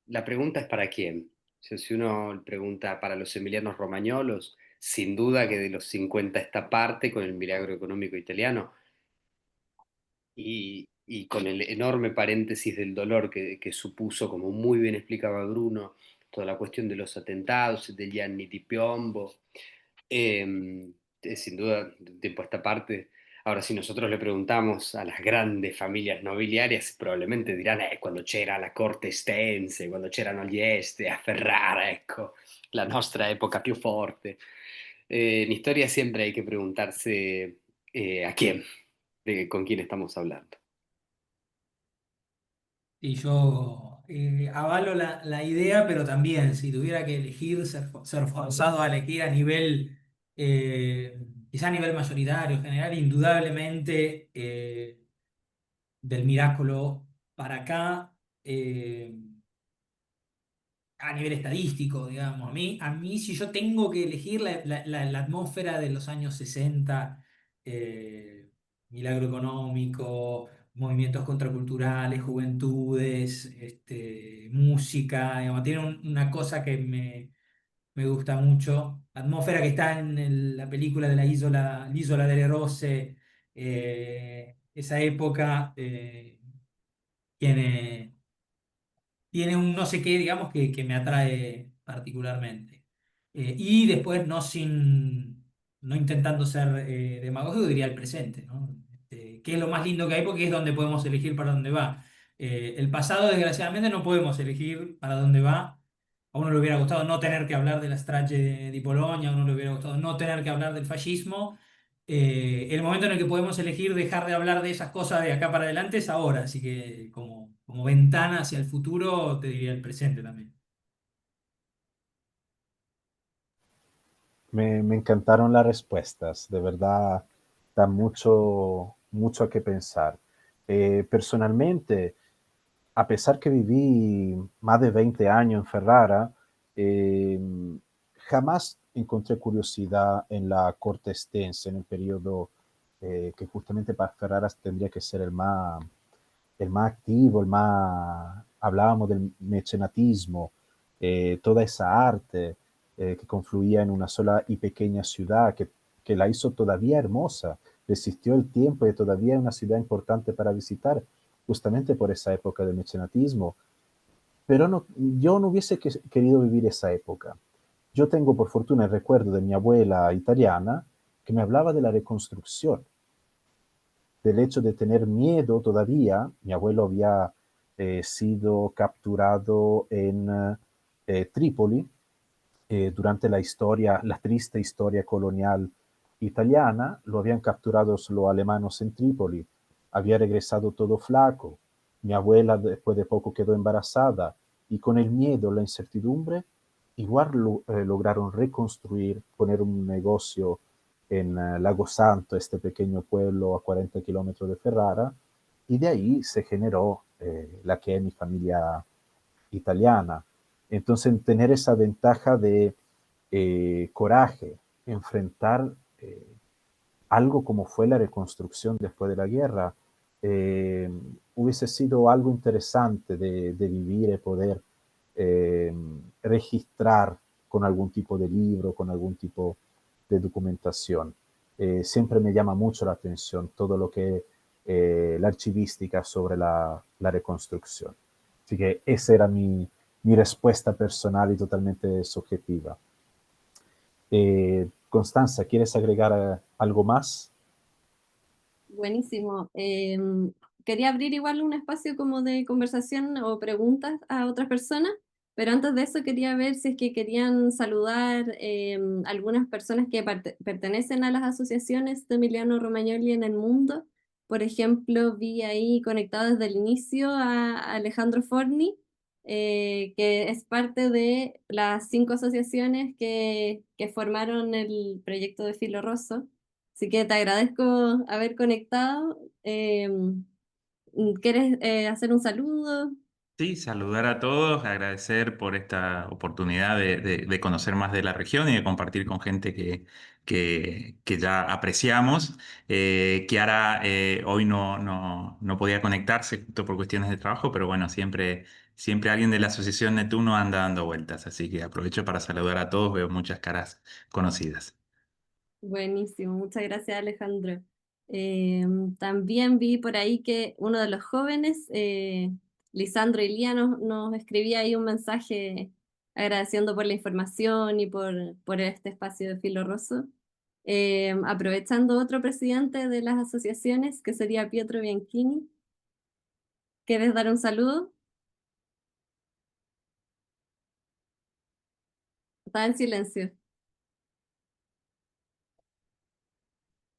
la pregunta es ¿para quién? O sea, si uno pregunta para los emilianos romagnolos, sin duda que de los 50 esta parte con el milagro económico italiano y con el enorme paréntesis del dolor que supuso, como muy bien explicaba Bruno, toda la cuestión de los atentados, de Gianni Di Piombo, sin duda, de un tiempo a esta parte. Ahora, si nosotros le preguntamos a las grandes familias nobiliarias, probablemente dirán, quando c'era la corte estense, quando c'erano gli Este, a Ferrara, ecco, la nostra época più forte. En historia siempre hay que preguntarse a quién, con quién estamos hablando. Y yo avalo la idea, pero también si tuviera que elegir, ser forzado a elegir a nivel, quizá a nivel mayoritario, general, indudablemente del Miracolo para acá. A nivel estadístico, digamos. A mí, si yo tengo que elegir la atmósfera de los años 60, milagro económico, movimientos contraculturales, juventudes, música, digamos, tiene una cosa que me gusta mucho. La atmósfera que está en la película de l'Isola delle Rose, esa época tiene tiene un no sé qué, digamos, que me atrae particularmente. Y después, no intentando ser demagógico, diría el presente, ¿no? Que es lo más lindo que hay porque es donde podemos elegir para dónde va. El pasado, desgraciadamente, no podemos elegir para dónde va. A uno le hubiera gustado no tener que hablar de la strage di Polonia, a uno le hubiera gustado no tener que hablar del fascismo. El momento en el que podemos elegir dejar de hablar de esas cosas de acá para adelante es ahora, así que como ventana hacia el futuro, te diría el presente también. Me encantaron las respuestas, de verdad, da mucho, mucho a qué pensar. Personalmente, a pesar que viví más de 20 años en Ferrara, eh, jamás encontré curiosidad en la corte estense, en el periodo que justamente para Ferrara tendría que ser el más activo, hablábamos del mecenatismo, toda esa arte que confluía en una sola y pequeña ciudad que la hizo todavía hermosa, resistió el tiempo y todavía es una ciudad importante para visitar, justamente por esa época del mecenatismo. Pero no, yo no hubiese querido vivir esa época. Yo tengo por fortuna el recuerdo de mi abuela italiana que me hablaba de la reconstrucción, del hecho de tener miedo todavía. Mi abuelo había sido capturado en Trípoli durante la triste historia colonial italiana. Lo habían capturado los alemanes en Trípoli. Había regresado todo flaco, Mi abuela después de poco quedó embarazada y con el miedo, la incertidumbre, igual lograron reconstruir, poner un negocio en Lago Santo, este pequeño pueblo a 40 kilómetros de Ferrara, y de ahí se generó la que es mi familia italiana. Entonces, tener esa ventaja de coraje, enfrentar algo como fue la reconstrucción después de la guerra, eh, hubiese sido algo interesante de vivir y poder eh, registrar con algún tipo de libro, con algún tipo de documentación. Siempre me llama mucho la atención todo lo que la archivística sobre la reconstrucción. Así que esa era mi respuesta personal y totalmente subjetiva. Constanza, ¿quieres agregar algo más? Buenísimo. Quería abrir igual un espacio como de conversación o preguntas a otras personas, pero antes de eso quería ver si es que querían saludar algunas personas que pertenecen a las asociaciones de Emiliano Romagnoli en el mundo. Por ejemplo, vi ahí conectado desde el inicio a Alejandro Forni, que es parte de las 5 asociaciones que formaron el proyecto de Filo Rosso. Así que te agradezco haber conectado. ¿Quieres hacer un saludo? Sí, saludar a todos, agradecer por esta oportunidad de conocer más de la región y de compartir con gente que ya apreciamos. Kiara hoy no podía conectarse justo por cuestiones de trabajo, pero bueno, siempre alguien de la Asociación Netuno anda dando vueltas, así que aprovecho para saludar a todos, veo muchas caras conocidas. Buenísimo, muchas gracias Alejandro. También vi por ahí que uno de los jóvenes, Lisandro Ilía, nos escribía ahí un mensaje agradeciendo por la información y por este espacio de Filo Rosso. Aprovechando otro presidente de las asociaciones, que sería Pietro Bianchini, ¿quieres dar un saludo? Está en silencio.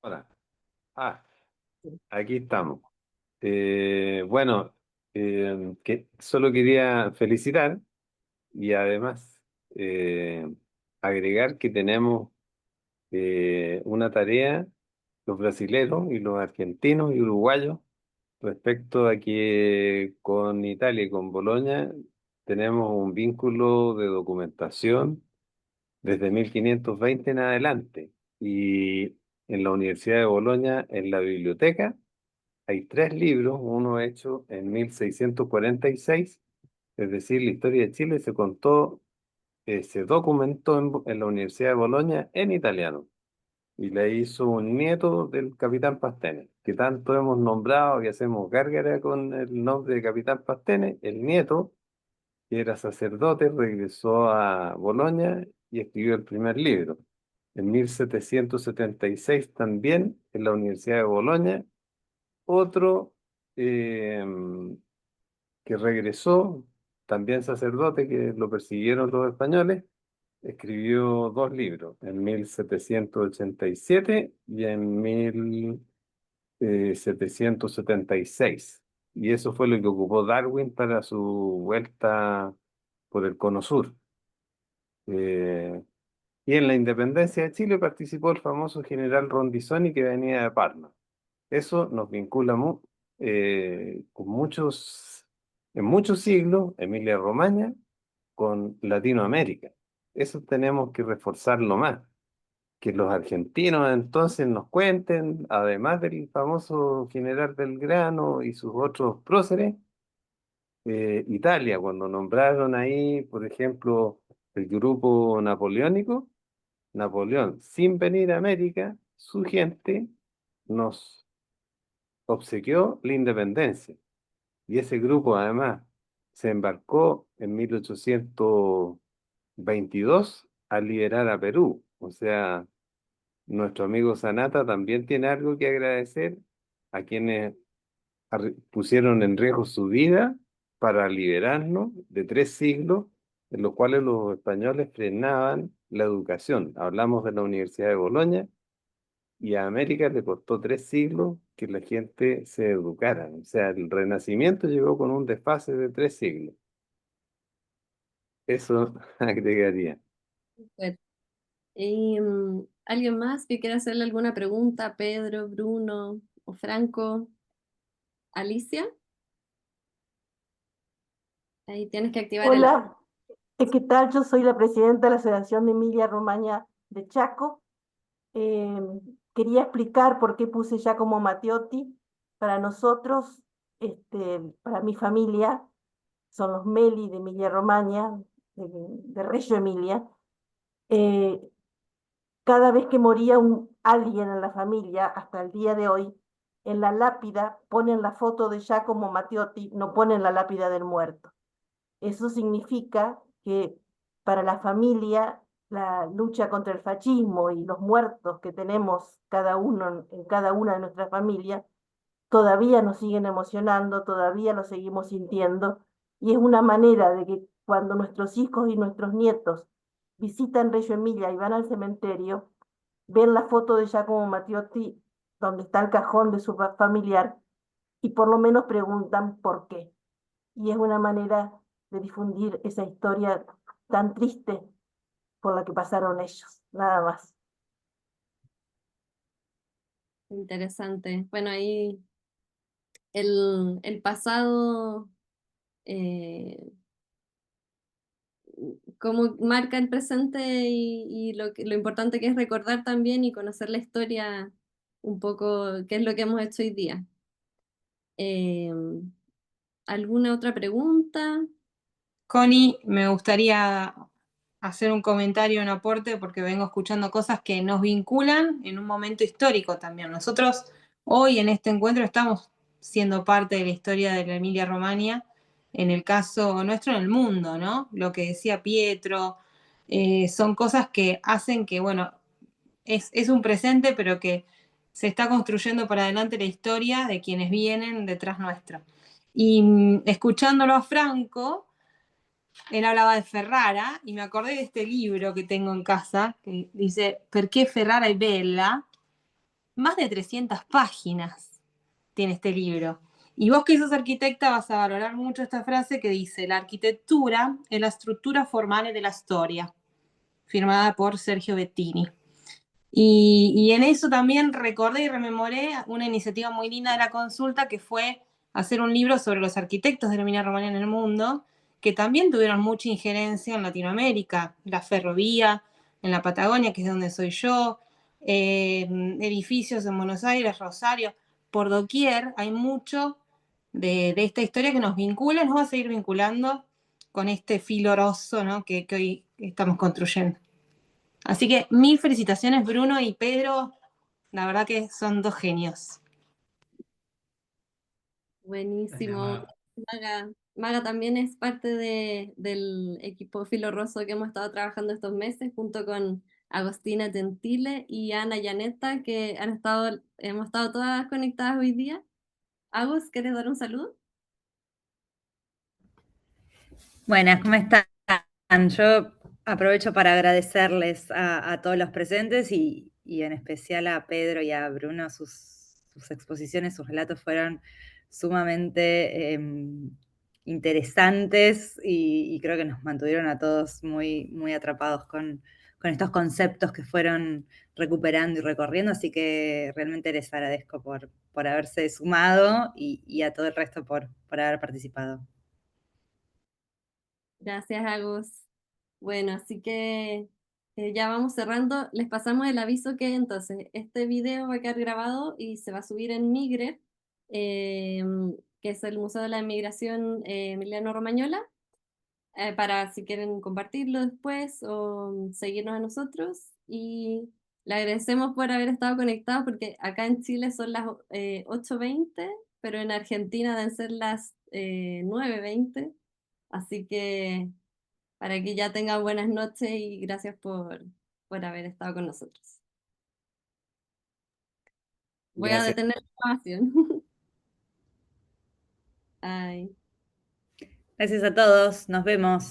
Hola. Ah, aquí estamos. Bueno, que solo quería felicitar y además eh, agregar que tenemos una tarea, los brasileros y los argentinos y uruguayos, respecto a que con Italia y con Bolonia tenemos un vínculo de documentación desde 1520 en adelante. Y en la Universidad de Bolonia, en la biblioteca, hay 3 libros, uno hecho en 1646, es decir, la historia de Chile se contó, se documentó en la Universidad de Bolonia en italiano, y la hizo un nieto del capitán Pastene, que tanto hemos nombrado y hacemos gárgara con el nombre de capitán Pastene. El nieto, que era sacerdote, regresó a Bolonia y escribió el primer libro. En 1776 también, en la Universidad de Bolonia, otro eh, que regresó, también sacerdote, que lo persiguieron los españoles, escribió 2 libros, en 1787 y en 1776. Y eso fue lo que ocupó Darwin para su vuelta por el Cono Sur. Eh, y en la independencia de Chile participó el famoso general Rondizoni, que venía de Parma. Eso nos vincula con en muchos siglos, Emilia-Romagna, con Latinoamérica. Eso tenemos que reforzarlo más. Que los argentinos entonces nos cuenten, además del famoso general Belgrano y sus otros próceres, Italia, cuando nombraron ahí, por ejemplo, el grupo napoleónico, Napoleón, sin venir a América, su gente nos obsequió la independencia. Y ese grupo además se embarcó en 1822 a liberar a Perú. O sea, nuestro amigo Sanata también tiene algo que agradecer a quienes pusieron en riesgo su vida para liberarnos de 3 siglos en los cuales los españoles frenaban la educación. Hablamos de la Universidad de Bolonia, Y a América le costó 3 siglos que la gente se educara. O sea, el Renacimiento llegó con un desfase de 3 siglos. Eso agregaría. Bueno, y, ¿alguien más que quiera hacerle alguna pregunta? Pedro, Bruno o Franco, Alicia, ahí tienes que activar el... Hola, ¿qué tal? Yo soy la presidenta de la Asociación de Emilia-Romagna de Chaco. Eh, Quería explicar por qué puse Giacomo Matteotti. Para nosotros, para mi familia, son los Meli de Emilia-Romagna, de Reggio Emilia. Eh, Cada vez que moría alguien en la familia, hasta el día de hoy, en la lápida ponen la foto de Giacomo Matteotti, no ponen la lápida del muerto. Eso significa que para la familia la lucha contra el fascismo y los muertos que tenemos cada uno en cada una de nuestras familias todavía nos siguen emocionando, todavía lo seguimos sintiendo y es una manera de que cuando nuestros hijos y nuestros nietos visitan Reggio Emilia y van al cementerio, ven la foto de Giacomo Matteotti donde está el cajón de su familiar y por lo menos preguntan por qué. Y es una manera de difundir esa historia tan triste por la que pasaron ellos, nada más. Interesante. Bueno, ahí el pasado, eh, como marca el presente y lo importante que es recordar también y conocer la historia un poco, qué es lo que hemos hecho hoy día. Eh, ¿Alguna otra pregunta? Connie, me gustaría hacer un comentario, un aporte, porque vengo escuchando cosas que nos vinculan en un momento histórico también. Nosotros hoy en este encuentro estamos siendo parte de la historia de la Emilia-Romagna, en el caso nuestro en el mundo, ¿no? Lo que decía Pietro, son cosas que hacen que, bueno, es un presente, pero que se está construyendo para adelante la historia de quienes vienen detrás nuestro. Y escuchándolo a Franco, él hablaba de Ferrara y me acordé de este libro que tengo en casa, que dice Perché Ferrara è bella. Más de 300 páginas tiene este libro. Y vos que sos arquitecta vas a valorar mucho esta frase que dice, la arquitectura è la struttura formale della storia, firmada por Sergio Bettini. Y en eso también recordé y rememoré una iniciativa muy linda de la consulta que fue hacer un libro sobre los arquitectos de la Emilia-Romagna en el mundo, que también tuvieron mucha injerencia en Latinoamérica, la ferrovía, en la Patagonia, que es donde soy yo, edificios en Buenos Aires, Rosario, por doquier hay mucho de esta historia que nos vincula, nos va a seguir vinculando con este filo oroso, ¿no? que hoy estamos construyendo. Así que mil felicitaciones, Bruno y Pedro. La verdad que son dos genios. Buenísimo. Maga también es parte del equipo Filo Rosso que hemos estado trabajando estos meses junto con Agostina Gentile y Ana Yaneta, que hemos estado todas conectadas hoy día. Agus, ¿quieres dar un saludo? Buenas, ¿cómo están? Yo aprovecho para agradecerles a todos los presentes y en especial a Pedro y a Bruno. Sus exposiciones, sus relatos fueron sumamente interesantes y creo que nos mantuvieron a todos muy, muy atrapados con estos conceptos que fueron recuperando y recorriendo, así que realmente les agradezco por haberse sumado y a todo el resto por haber participado. Gracias, Agus. Bueno, así que ya vamos cerrando. Les pasamos el aviso que entonces este video va a quedar grabado y se va a subir en Migre, eh, que es el Museo de la Inmigración Emiliano Romañola, para si quieren compartirlo después o seguirnos a nosotros. Y le agradecemos por haber estado conectados porque acá en Chile son las 8:20, pero en Argentina deben ser las 9:20. Así que para que ya tengan buenas noches y gracias por haber estado con nosotros. Voy a Gracias. detener la grabación. Ay. Gracias a todos, nos vemos.